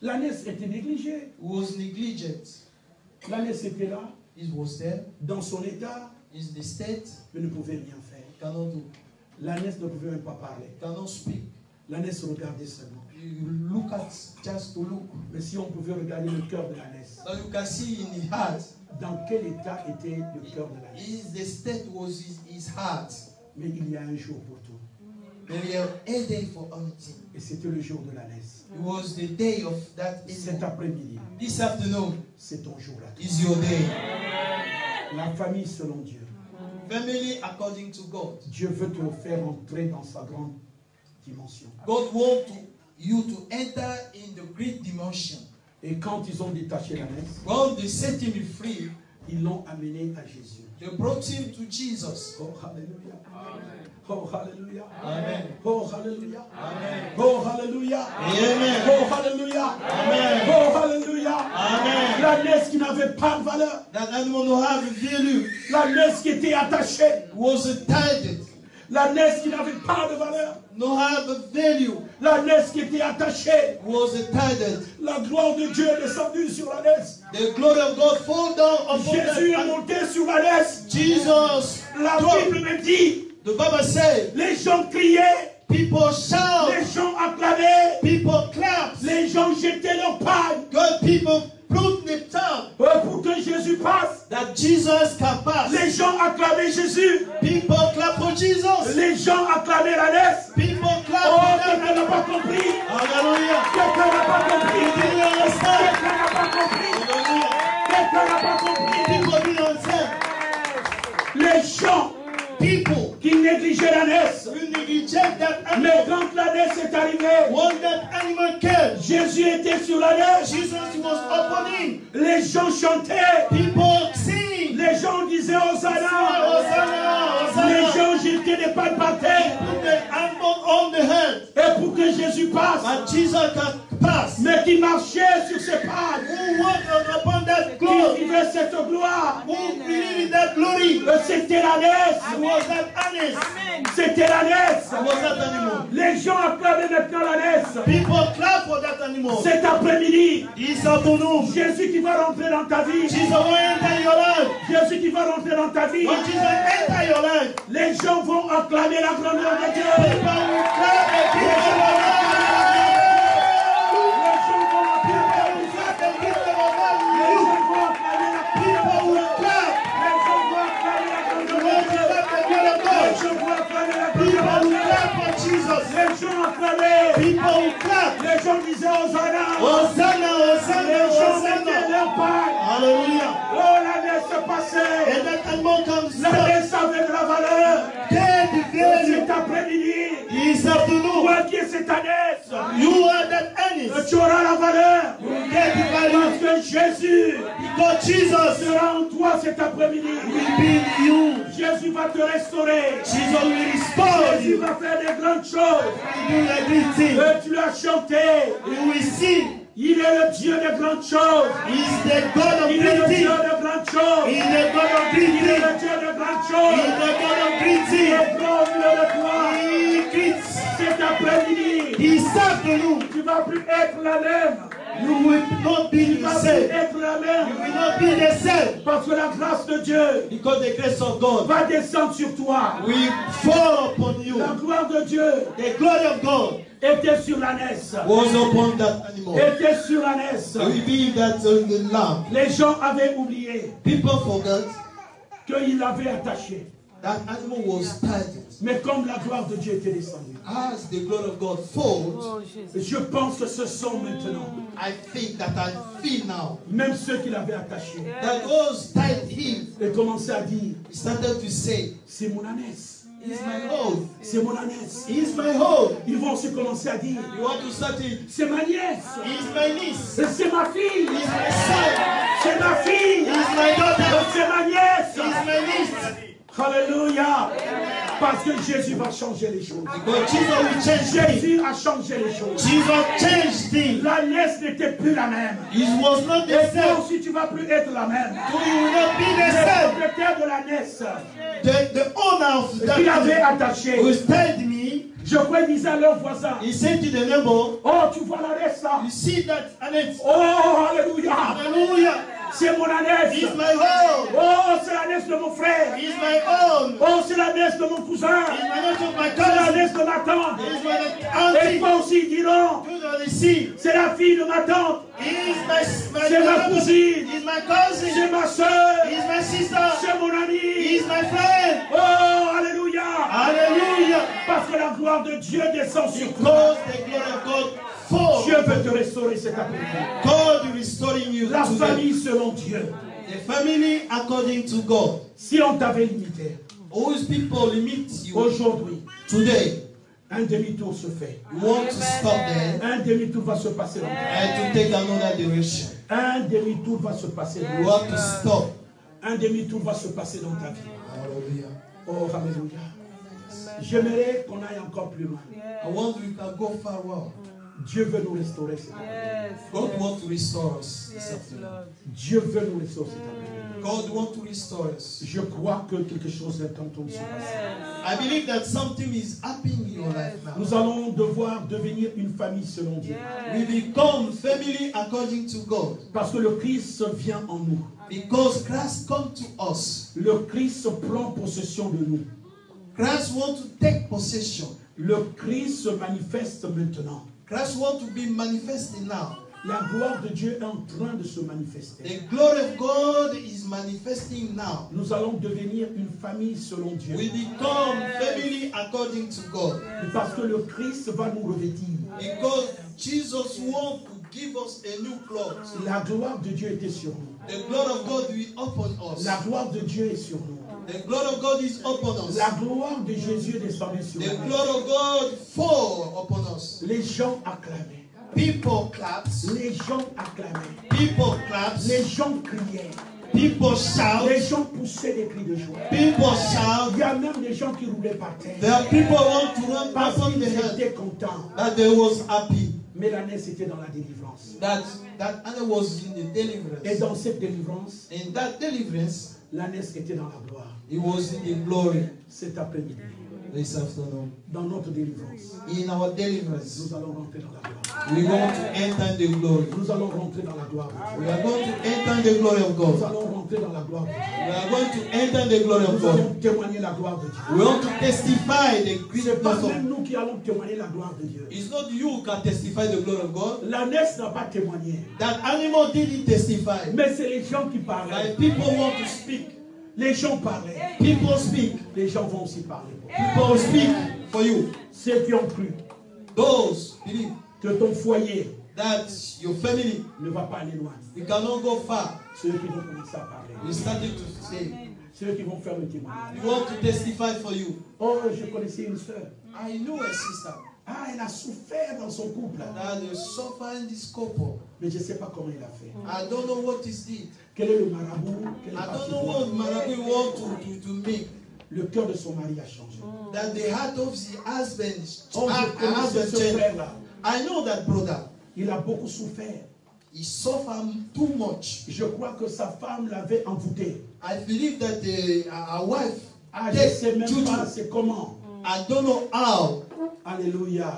L'ânesse était négligée.
Was negligent.
L'ânesse était là,
It was there.
dans son état,
Is the state.
mais ne pouvait rien faire.
Cannot do.
L'ânesse ne pouvait même pas parler.
Cannot speak.
L'ânesse regardait seulement.
You look at just to look.
Mais si on pouvait regarder le cœur de l'ânesse,
Now you can see in the heart.
dans quel état était le cœur de l'ânesse?
Is the state was his heart.
Mais il y a un jour pour tout.
There were a day for everything.
Et c'était le jour de l'ânesse.
It was the day of that
Cet
animal.
après-midi,
This afternoon
c'est ton jour là.
is your day.
La famille selon Dieu.
Family according to God.
Dieu veut te faire entrer dans sa grande dimension.
God wants you to enter in the great dimension.
Et quand ils ont détaché l'ânesse,
When they set him free,
ils l'ont amené à Jésus.
they brought him to Jesus.
Oh, hallelujah. Oh, hallelujah.
Amen.
Oh, hallelujah.
Amen.
Oh, hallelujah.
Amen.
Oh, hallelujah.
Amen.
Oh, hallelujah.
Amen.
L'ânesse qui n'avait pas de valeur.
That animal no have value.
L'ânesse qui était attachée.
Was tied.
L'ânesse qui n'avait pas de valeur.
No have value.
L'ânesse qui était attachée.
Was tied.
La gloire de Dieu est descendue sur l'ânesse.
The glory of God fall down upon
Jésus est
that.
monté sur l'ânesse.
Jesus.
La Bible me dit,
The Bible says,
les gens criaient,
people shout,
les gens acclamaient,
people clap,
les gens jetaient leur paille
God people put the tongue
pour que Jésus passe.
that Jesus can pass.
Les gens acclamaient Jésus.
People clap for Jesus.
Les gens acclamaient l'ânesse.
People clap
Oh,
for them.
quelqu'un n'a pas compris.
Hallelujah.
Quelqu'un n'a pas compris.
Did you understand?
Quelqu'un n'a pas compris.
Hallelujah.
Quelqu'un n'a pas compris.
People didn't understand.
Les gens
People
qui négligeaient l'ânesse.
will reject that
Mais
animal.
quand l'ânesse est arrivée,
When that animal came,
Jésus était sur l'ânesse.
Jesus was upon him.
Les gens chantaient.
People sing.
Les gens disaient Hosanna.
Hosanna,
Les
Hosanna.
gens jetaient des palmes par terre.
Put the animal on the head.
Et pour que Jésus passe,
But Jesus can pass.
mais qui marchait sur ses pas,
Who walked upon that
qui
glory?
vivait cette gloire,
Who believed in that glory?
c'était l'ânesse.
It was that honest.
C'était l'ânesse.
It was that animal.
Les gens acclamaient maintenant l'ânesse.
People clap for that animal.
Cet après-midi,
This afternoon,
Jésus qui va rentrer dans ta vie,
Jesus will enter your life.
Jésus qui va rentrer dans ta vie,
When Jesus enter your life,
les gens vont acclamer la grandeur de Dieu.
people will clap and people will clap.
Les gens vont acclamer
People will clap and people will
les
clap.
gens vont acclamer la
People will clap.
les gens vont acclamer la
The
grandeur
way
de
to
Dieu.
clap the glory of
Les
God.
gens vont acclamer la
People
grandeur de
will
Dieu.
clap for Jesus.
Les gens acclamaient.
People will clap.
Les gens disaient Hosanna.
Hosanna, Hosanna,
Les gens mettaient
Hosanna.
leur paille.
Hallelujah.
Oh, l'ânesse passait.
And that animal comes down.
L'ânesse avait de la valeur.
Get the value.
Cet après-midi,
This afternoon,
toi qui es cette ânesse,
you are that honest.
tu auras la valeur.
You get the
Parce
value.
que Jésus
Because Jesus
sera en toi cet après-midi.
will be in you.
Jésus va te restaurer.
Jesus will restore
Jésus
you.
va faire des grandes choses.
He will do everything.
Et tu l'as chanté.
You will sing.
Il est le Dieu des grandes choses.
He's the God of
Il est le
great
Dieu
things.
des grandes choses.
He's the God of
Il
great
est
things.
le Dieu des grandes
He's
choses.
the God of great
Il
things.
est glorieux de toi.
He creates.
Cet après-midi,
This afternoon,
tu ne vas plus être la même.
you will not be
Tu ne
the
vas plus
same.
être la
You
même.
will not be the same.
Parce que la grâce de Dieu
Because the grace of God
va descendre sur toi.
will fall upon you.
La gloire de Dieu
The glory of God
était sur l'ânesse.
was upon that animal.
Était sur l'ânesse.
We believe that the lamb.
Les gens avaient oublié
People forgot
qu'il l'avait attaché.
that animal was tied.
Mais comme la gloire de Dieu était descendue,
As the glory of God falls,
Oh, Jesus.
je pense que ce sont maintenant,
I think that I feel now
même ceux qui l'avaient attaché,
that those tied him.
et commençaient à dire,
He started to say,
c'est mon ânesse.
He's my home.
C'est mon ânesse.
He's my home.
Ils vont se commencer à dire,
You want to start it?
c'est ma nièce.
He's my niece.
C'est ma fille.
He's my son.
C'est ma fille.
He's my daughter.
C'est ma nièce.
He's my niece.
Alléluia. Parce que Jésus va changer les choses.
Because Jesus will change things.
Jésus a changé les choses.
Jesus changed things.
La nièce n'était plus la même.
It was not the
Et toi
same.
aussi, tu ne vas plus être la même.
So you will not be the
Le
same.
propriétaire de la nièce
The owner of
qui l'avait
that
attaché,
who told me,
je crois qu'il disait à leur voisin,
he said to the neighbor,
oh, tu vois la nièce là.
you see that Annette?
Oh, alléluia.
Hallelujah.
C'est mon ânesse.
He's my home.
Oh, c'est la nièce de mon frère.
He's my own.
Oh, c'est la nièce de mon cousin.
He's my niece of my
C'est la
cousin.
nièce de ma tante.
He's my
Et
auntie.
toi aussi, dis donc.
You don't see.
C'est la fille de ma tante.
He's my
C'est ma cousine.
He's my cousin.
C'est ma soeur.
He's my sister.
C'est mon ami.
He's my friend.
Oh, alléluia.
Hallelujah.
Parce que la gloire de Dieu descend sur toi.
Because the glory of God falls.
Dieu veut te restaurer cet après-midi.
God is restoring you
La
today.
famille selon Dieu.
The family according to God.
Si on t'avait limité,
Always people limit you.
aujourd'hui,
Today,
un demi-tour se fait.
you want to stop there
Un demi-tour va se passer dans ta vie.
and to take another direction.
Un demi-tour va se passer dans
You
ta
want to
vie.
stop.
Un demi-tour va se passer dans ta vie.
Hallelujah.
Oh, alléluia. J'aimerais qu'on aille encore plus loin.
I want we can go forward.
Dieu veut nous restaurer cet après-midi.
Yes.
God wants to restore us. this
Yes,
afternoon.
Lord.
Dieu veut nous restaurer cet après-midi.
God wants to restore us.
Je crois que quelque chose est en train de se passer.
Yes.
I believe that something is happening in your life now.
Nous allons devoir devenir une famille selon Dieu.
We become family according to God.
Parce que le Christ vient en nous.
Because Christ comes to us.
Le Christ prend possession de nous.
Christ wants to take possession.
Le Christ se manifeste maintenant.
Christ wants to be manifesting now.
La gloire de Dieu est en train de se manifester.
The glory of God is manifesting now.
Nous allons devenir une famille selon Dieu.
We become family according to God.
Parce que le Christ va nous revêtir.
Because Jesus wants to give us a new cloth.
La gloire de Dieu était sur nous.
The glory of God will upon us.
La gloire de Dieu est sur nous.
The glory of God is upon us.
La gloire de Jésus est descendue sur
The
nous.
glory of God fall upon us.
Les gens acclamaient.
People claps.
Les gens acclamaient.
People claps.
Les gens criaient.
People shout.
Les gens poussaient des cris de joie.
People shout.
Il y a même des gens qui roulaient par terre.
There are people who want to run
Parce
back on
qu'ils
the head.
étaient contents.
That they was happy.
Mais la naissance était dans la délivrance.
That Anna was in the
Et
deliverance.
dans cette délivrance,
In that deliverance,
la naissance était dans la gloire.
he was in the glory
Cet après-midi,
this afternoon.
dans notre délivrance,
In our deliverance,
nous allons rentrer dans la gloire.
we want to enter the glory.
Nous allons rentrer dans la gloire.
We are going to enter the glory of
Nous
God.
allons rentrer dans la gloire.
We are going to enter the glory of
Nous
God.
allons témoigner la gloire de Dieu.
We want to testify the
Ce n'est pas
greatness
même
of.
nous qui allons témoigner la gloire de Dieu.
It's not you who can testify the glory of God.
La naissance n'a pas témoigné.
That animal didn't testify.
Mais c'est les gens qui parlaient.
Like people want to speak.
Les gens parlaient.
People speak.
Les gens vont aussi parler.
People speak for you.
Ceux qui ont cru
Those believe
que ton foyer
that your family,
ne va pas aller loin.
you cannot go far.
Ceux qui vont commencer à parler.
You started to say,
Ceux qui vont faire le témoignage.
you want to testify for you.
Oh, je connaissais une sœur.
I know a sister
Ah, elle a souffert dans son couple.
that is suffering this couple.
Mais je ne sais pas comment il a fait.
I don't know what is it.
Quel est le marabout? Quel est
I
le
don't
parti
know what Marabi want to make.
Le cœur de son mari a changé.
That the heart of the husband,
Oh, je connaissais ce
changed.
frère-là.
I know that brother.
Il a beaucoup souffert.
He suffered too much.
Je crois que sa femme l'avait envoûté.
I believe that our wife,
Ah, je ne sais même
Juju.
pas c'est comment.
I don't know how.
Alléluia.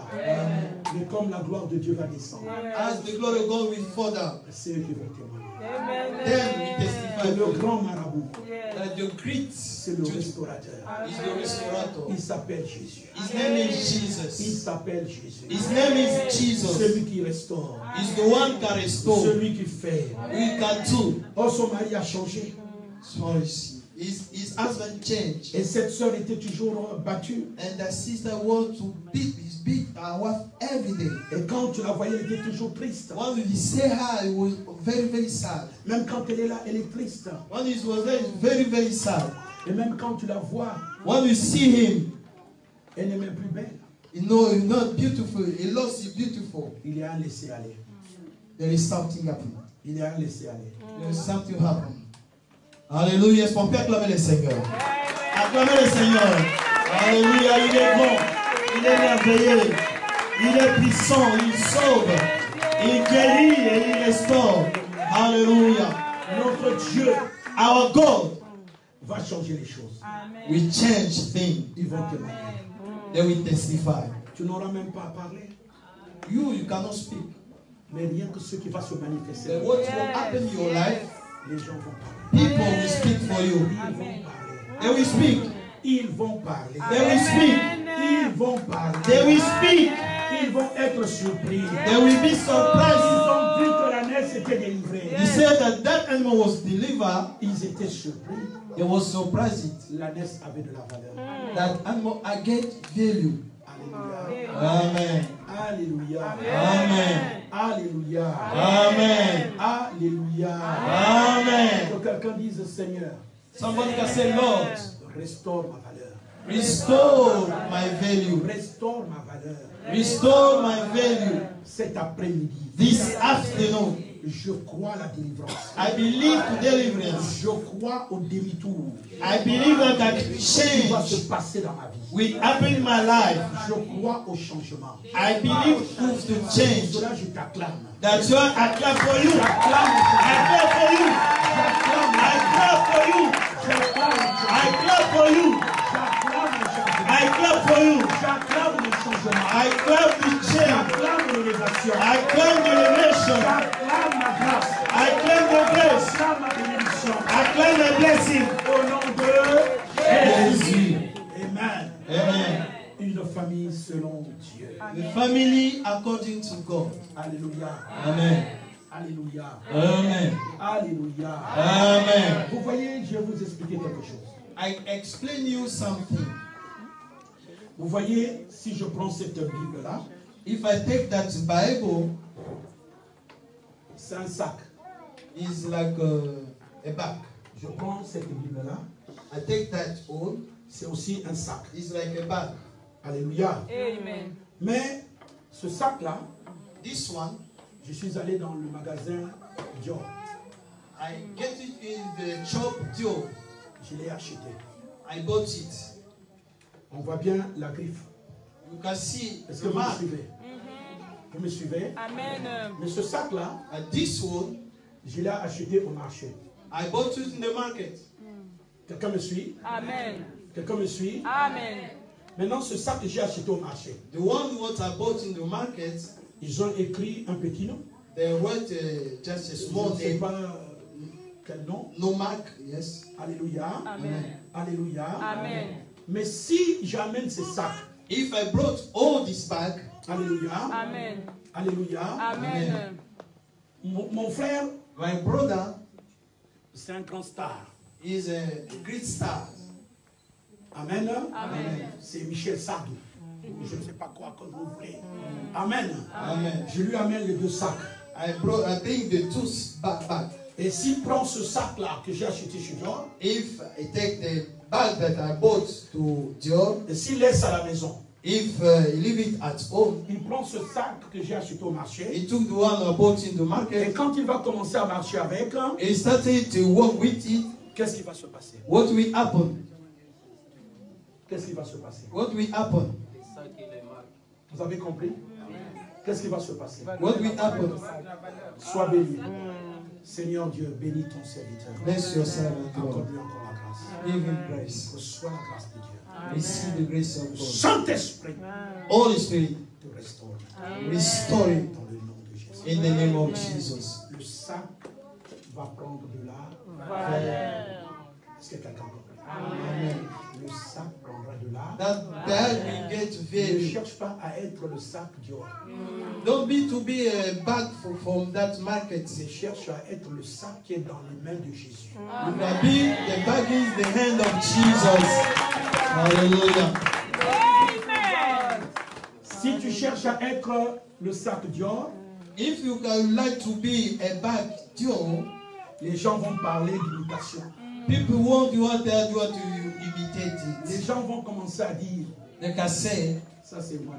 Mais comme la gloire de Dieu va descendre,
As the glory of God will fall down,
c'est eux qui vont témoigner.
Amen.
then we testify
Le
for you
grand marabout,
that the great
c'est le restaurateur.
is the restorator.
Il s'appelle Jésus.
His name is
Il
Jesus.
s'appelle Jésus.
His name is Jesus.
Celui qui restaure.
He's the one can restore.
Celui qui fait.
We can do.
Oh, son mari a changé.
Sorry. His husband changed.
Et cette sœur était toujours battue.
And the sister wants to beat her wife every day.
Et quand tu la voyais, elle était toujours triste.
When we say her, it was very, very sad.
Même quand elle est là, elle est triste.
When it was there, it's very, very sad.
Et même quand tu la vois,
When we see him,
Elle n'est même plus belle.
No, it's not beautiful. It looks beautiful.
Il y a un laisser-aller.
There is something happening.
Il y a un laisser-aller.
There is something happening. Alléluia. Est-ce qu'on peut acclamer le Seigneur? Acclamer le Seigneur. Alléluia. Il est bon. Il est merveilleux. Il est puissant. Il sauve. Il guérit et il restaure. Alléluia.
Notre Dieu,
Our God
va changer les choses.
will change things.
Ils vont témoigner.
They will testify.
Tu n'auras même pas à parler.
You cannot speak.
Mais rien que ce qui va se manifester,
But what will happen in your life,
les gens vont parler.
people will speak for you.
Ils vont parler.
They will speak.
Ils vont parler.
They will speak.
Ils vont parler.
They will speak.
Ils vont être surpris.
They will be
Ils
surprised.
ont vu que l'ânesse était délivrée.
He said that animal was delivered.
Ils étaient surpris.
They was surprised
L'ânesse avait de la valeur.
that animal get value.
Alléluia.
Amen.
Alléluia.
Amen.
Alléluia.
Amen.
Alléluia.
Amen.
Que quelqu'un dise, Seigneur,
Somebody can say, Lord,
restaure ma valeur.
restore my value.
Restaure ma valeur.
Restore my value.
Cet après-midi,
This afternoon,
je crois à la délivrance.
I believe to deliverance.
Je crois au demi-tour
I believe that
qui
change
va se passer dans ma vie.
will happen in my life.
Je crois au changement.
I believe to
Pour
change.
cela, je t'acclame.
That's why I clap for you.
J'acclame
I clap for you. I clap for you. I clap for you. I clap for you.
J'acclame le changement.
I clap to change.
J'acclame l'élévation.
I claim the revelation.
J'acclame ma grâce.
I claim the grace.
J'acclame ma bénédiction.
I claim the blessing.
Au nom de
Jésus.
Amen.
Amen.
Une famille selon Dieu.
The family according to God.
Alléluia.
Amen.
Alléluia.
Amen.
Alléluia.
Amen.
Vous voyez, je vais vous expliquer quelque chose.
I explain you something.
Vous voyez, si je prends cette Bible-là,
If I take that Bible,
c'est un sac.
it's like a bag.
Je prends cette Bible-là,
I take that one,
c'est aussi un sac.
it's like a bag.
Alléluia.
Amen.
Mais ce sac-là,
This one,
je suis allé dans le magasin Dior.
I get it in the shop Dior.
Je l'ai acheté.
I bought it.
On voit bien la griffe.
You can see
Est-ce que
the
vous me
mark.
suivez? Vous me suivez?
Amen.
Mais ce sac-là,
And this one,
je l'ai acheté au marché.
I bought it in the market.
Quelqu'un me suit?
Amen.
Quelqu'un me suit?
Amen.
Maintenant, ce sac que j'ai acheté au marché,
The one what I bought in the market,
ils ont écrit un petit nom.
they wrote just a
Je
small
ne sais
name.
pas quel nom.
No mark, yes.
Alléluia.
Amen.
Alléluia.
Amen.
Mais si j'amène ce sac,
If I brought all this back,
Alléluia.
Amen.
Alléluia.
Amen.
Mon frère,
my brother
c'est un grand star.
is a great star.
Amen.
Amen.
C'est Michel Sardou. Je ne sais pas quoi comme vous voulez. Amen.
Amen.
Je lui amène les deux sacs.
I bring the two back.
Et s'il prend ce sac-là que j'ai acheté chez Dior,
If I take the bag that I bought to Dior,
et s'il laisse à la maison,
if he leave it at home,
il prend ce sac que j'ai acheté au marché.
he took the one I bought in the
Et
market,
quand il va commencer à marcher avec,
he started to work with it.
qu'est-ce qui va se passer?
What will happen?
Qu'est-ce qui va se passer?
What will happen?
Vous avez compris? Qu'est-ce qui va se passer?
What will happen?
Sois béni. Seigneur Dieu, bénis ton serviteur.
Bless your servant, Lord.
Accorde-lui encore la grâce.
Give him grace.
Reçois la grâce de Dieu.
Receive the grace of God.
Saint-Esprit,
Holy Spirit,
te restaure
restore him
dans le nom de Jésus.
in the name of Jesus.
Le sac va prendre de la valeur. Est-ce que quelqu'un comprend?
Amen.
Le sac prendra de la
That bag will get
Ne
value.
cherche pas à être le sac Dior.
Don't be a bag from that market.
Mais cherche à être le sac qui est dans les mains de Jésus.
You can be the bag in the hand of Jesus. Hallelujah.
Si tu cherches à être le sac Dior,
If you can like to be a bag Dior,
les gens vont parler d'imitation.
people want you out there to imitate
Les
it.
gens vont commencer à dire,
the cassette
Ça, c'est moi.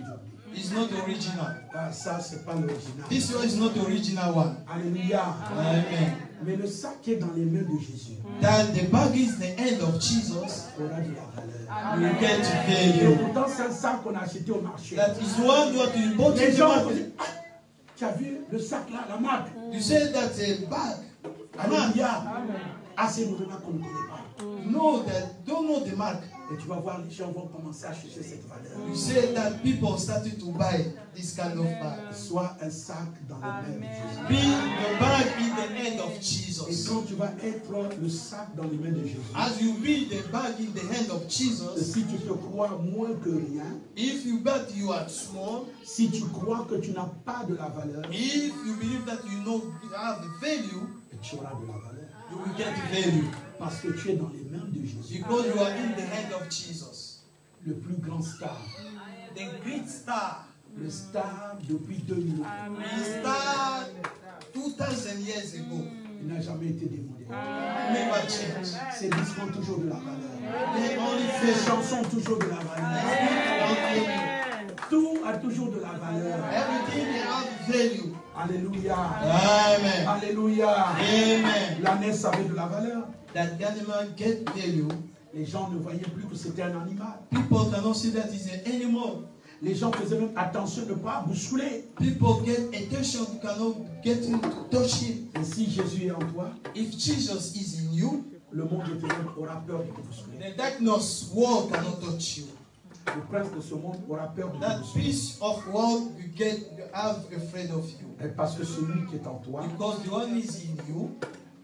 is not original.
Ah, ça, c'est pas l'original.
This one is not the original one.
Alléluia.
Amen.
Mais le sac qui est dans les mains de Jésus
That the bag is the hand of Jesus
aura de la valeur.
will get
Et
value.
pourtant, c'est un sac qu'on a acheté au marché.
That is one what you bought
Les
in the
gens vont
market.
dire, ah, tu as vu le sac là, la marque.
You say that's a bag.
Alléluia. Ah, c'est mouvement qu'on ne connaît pas.
No, that don't know the mark.
Et tu vas voir, les gens vont commencer à chercher cette valeur.
You say that people started to buy this kind of bag.
Soit un sac dans les mains de Jésus.
Be the bag in the hand of
Et
Jesus.
quand tu vas être le sac dans les mains de Jésus,
As you be the bag in the hand of Jesus,
si tu te crois moins que rien,
if you bet you are small,
si tu crois que tu n'as pas de la valeur,
if you believe that you know you have the value,
tu auras de la valeur.
you will get value.
Parce que tu es dans les mains de Jésus.
Because you are in the hand of Jesus.
Le plus grand star.
The great star.
Le star depuis 2000 ans.
The star 2000 years ago.
Il n'a jamais été démodé.
Never changed.
Ses disques ont toujours de la valeur.
They only
Ses
say
chansons ont toujours de la valeur. Tout a toujours de la valeur.
everything they have value.
Alléluia.
Amen.
Alléluia.
Amen.
L'ânesse avait de la valeur.
That the animal get value.
Les gens ne voyaient plus que c'était un animal.
People cannot see that it's an animal.
Les gens faisaient même attention de ne pas bousculer.
People get attention, you cannot get him to touch him.
Et si Jésus est en toi,
If Jesus is in you,
le monde éternel aura peur de te bousculer.
the darkness world cannot touch you.
Le prince de ce monde aura peur de te
That
bousculer.
piece of world you have afraid of you.
Et parce que celui qui est en toi
Because the one is in you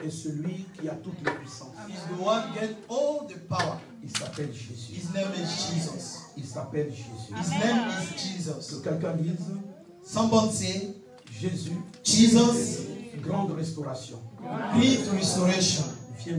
est celui qui a toute la puissance.
is the one get all the power.
Il s'appelle Jésus.
His name is Jesus.
Il s'appelle Jésus.
His name is
Que
Jesus.
quelqu'un dise
Someone say,
Jésus,
Jesus,
grande restauration.
great restoration.
Viens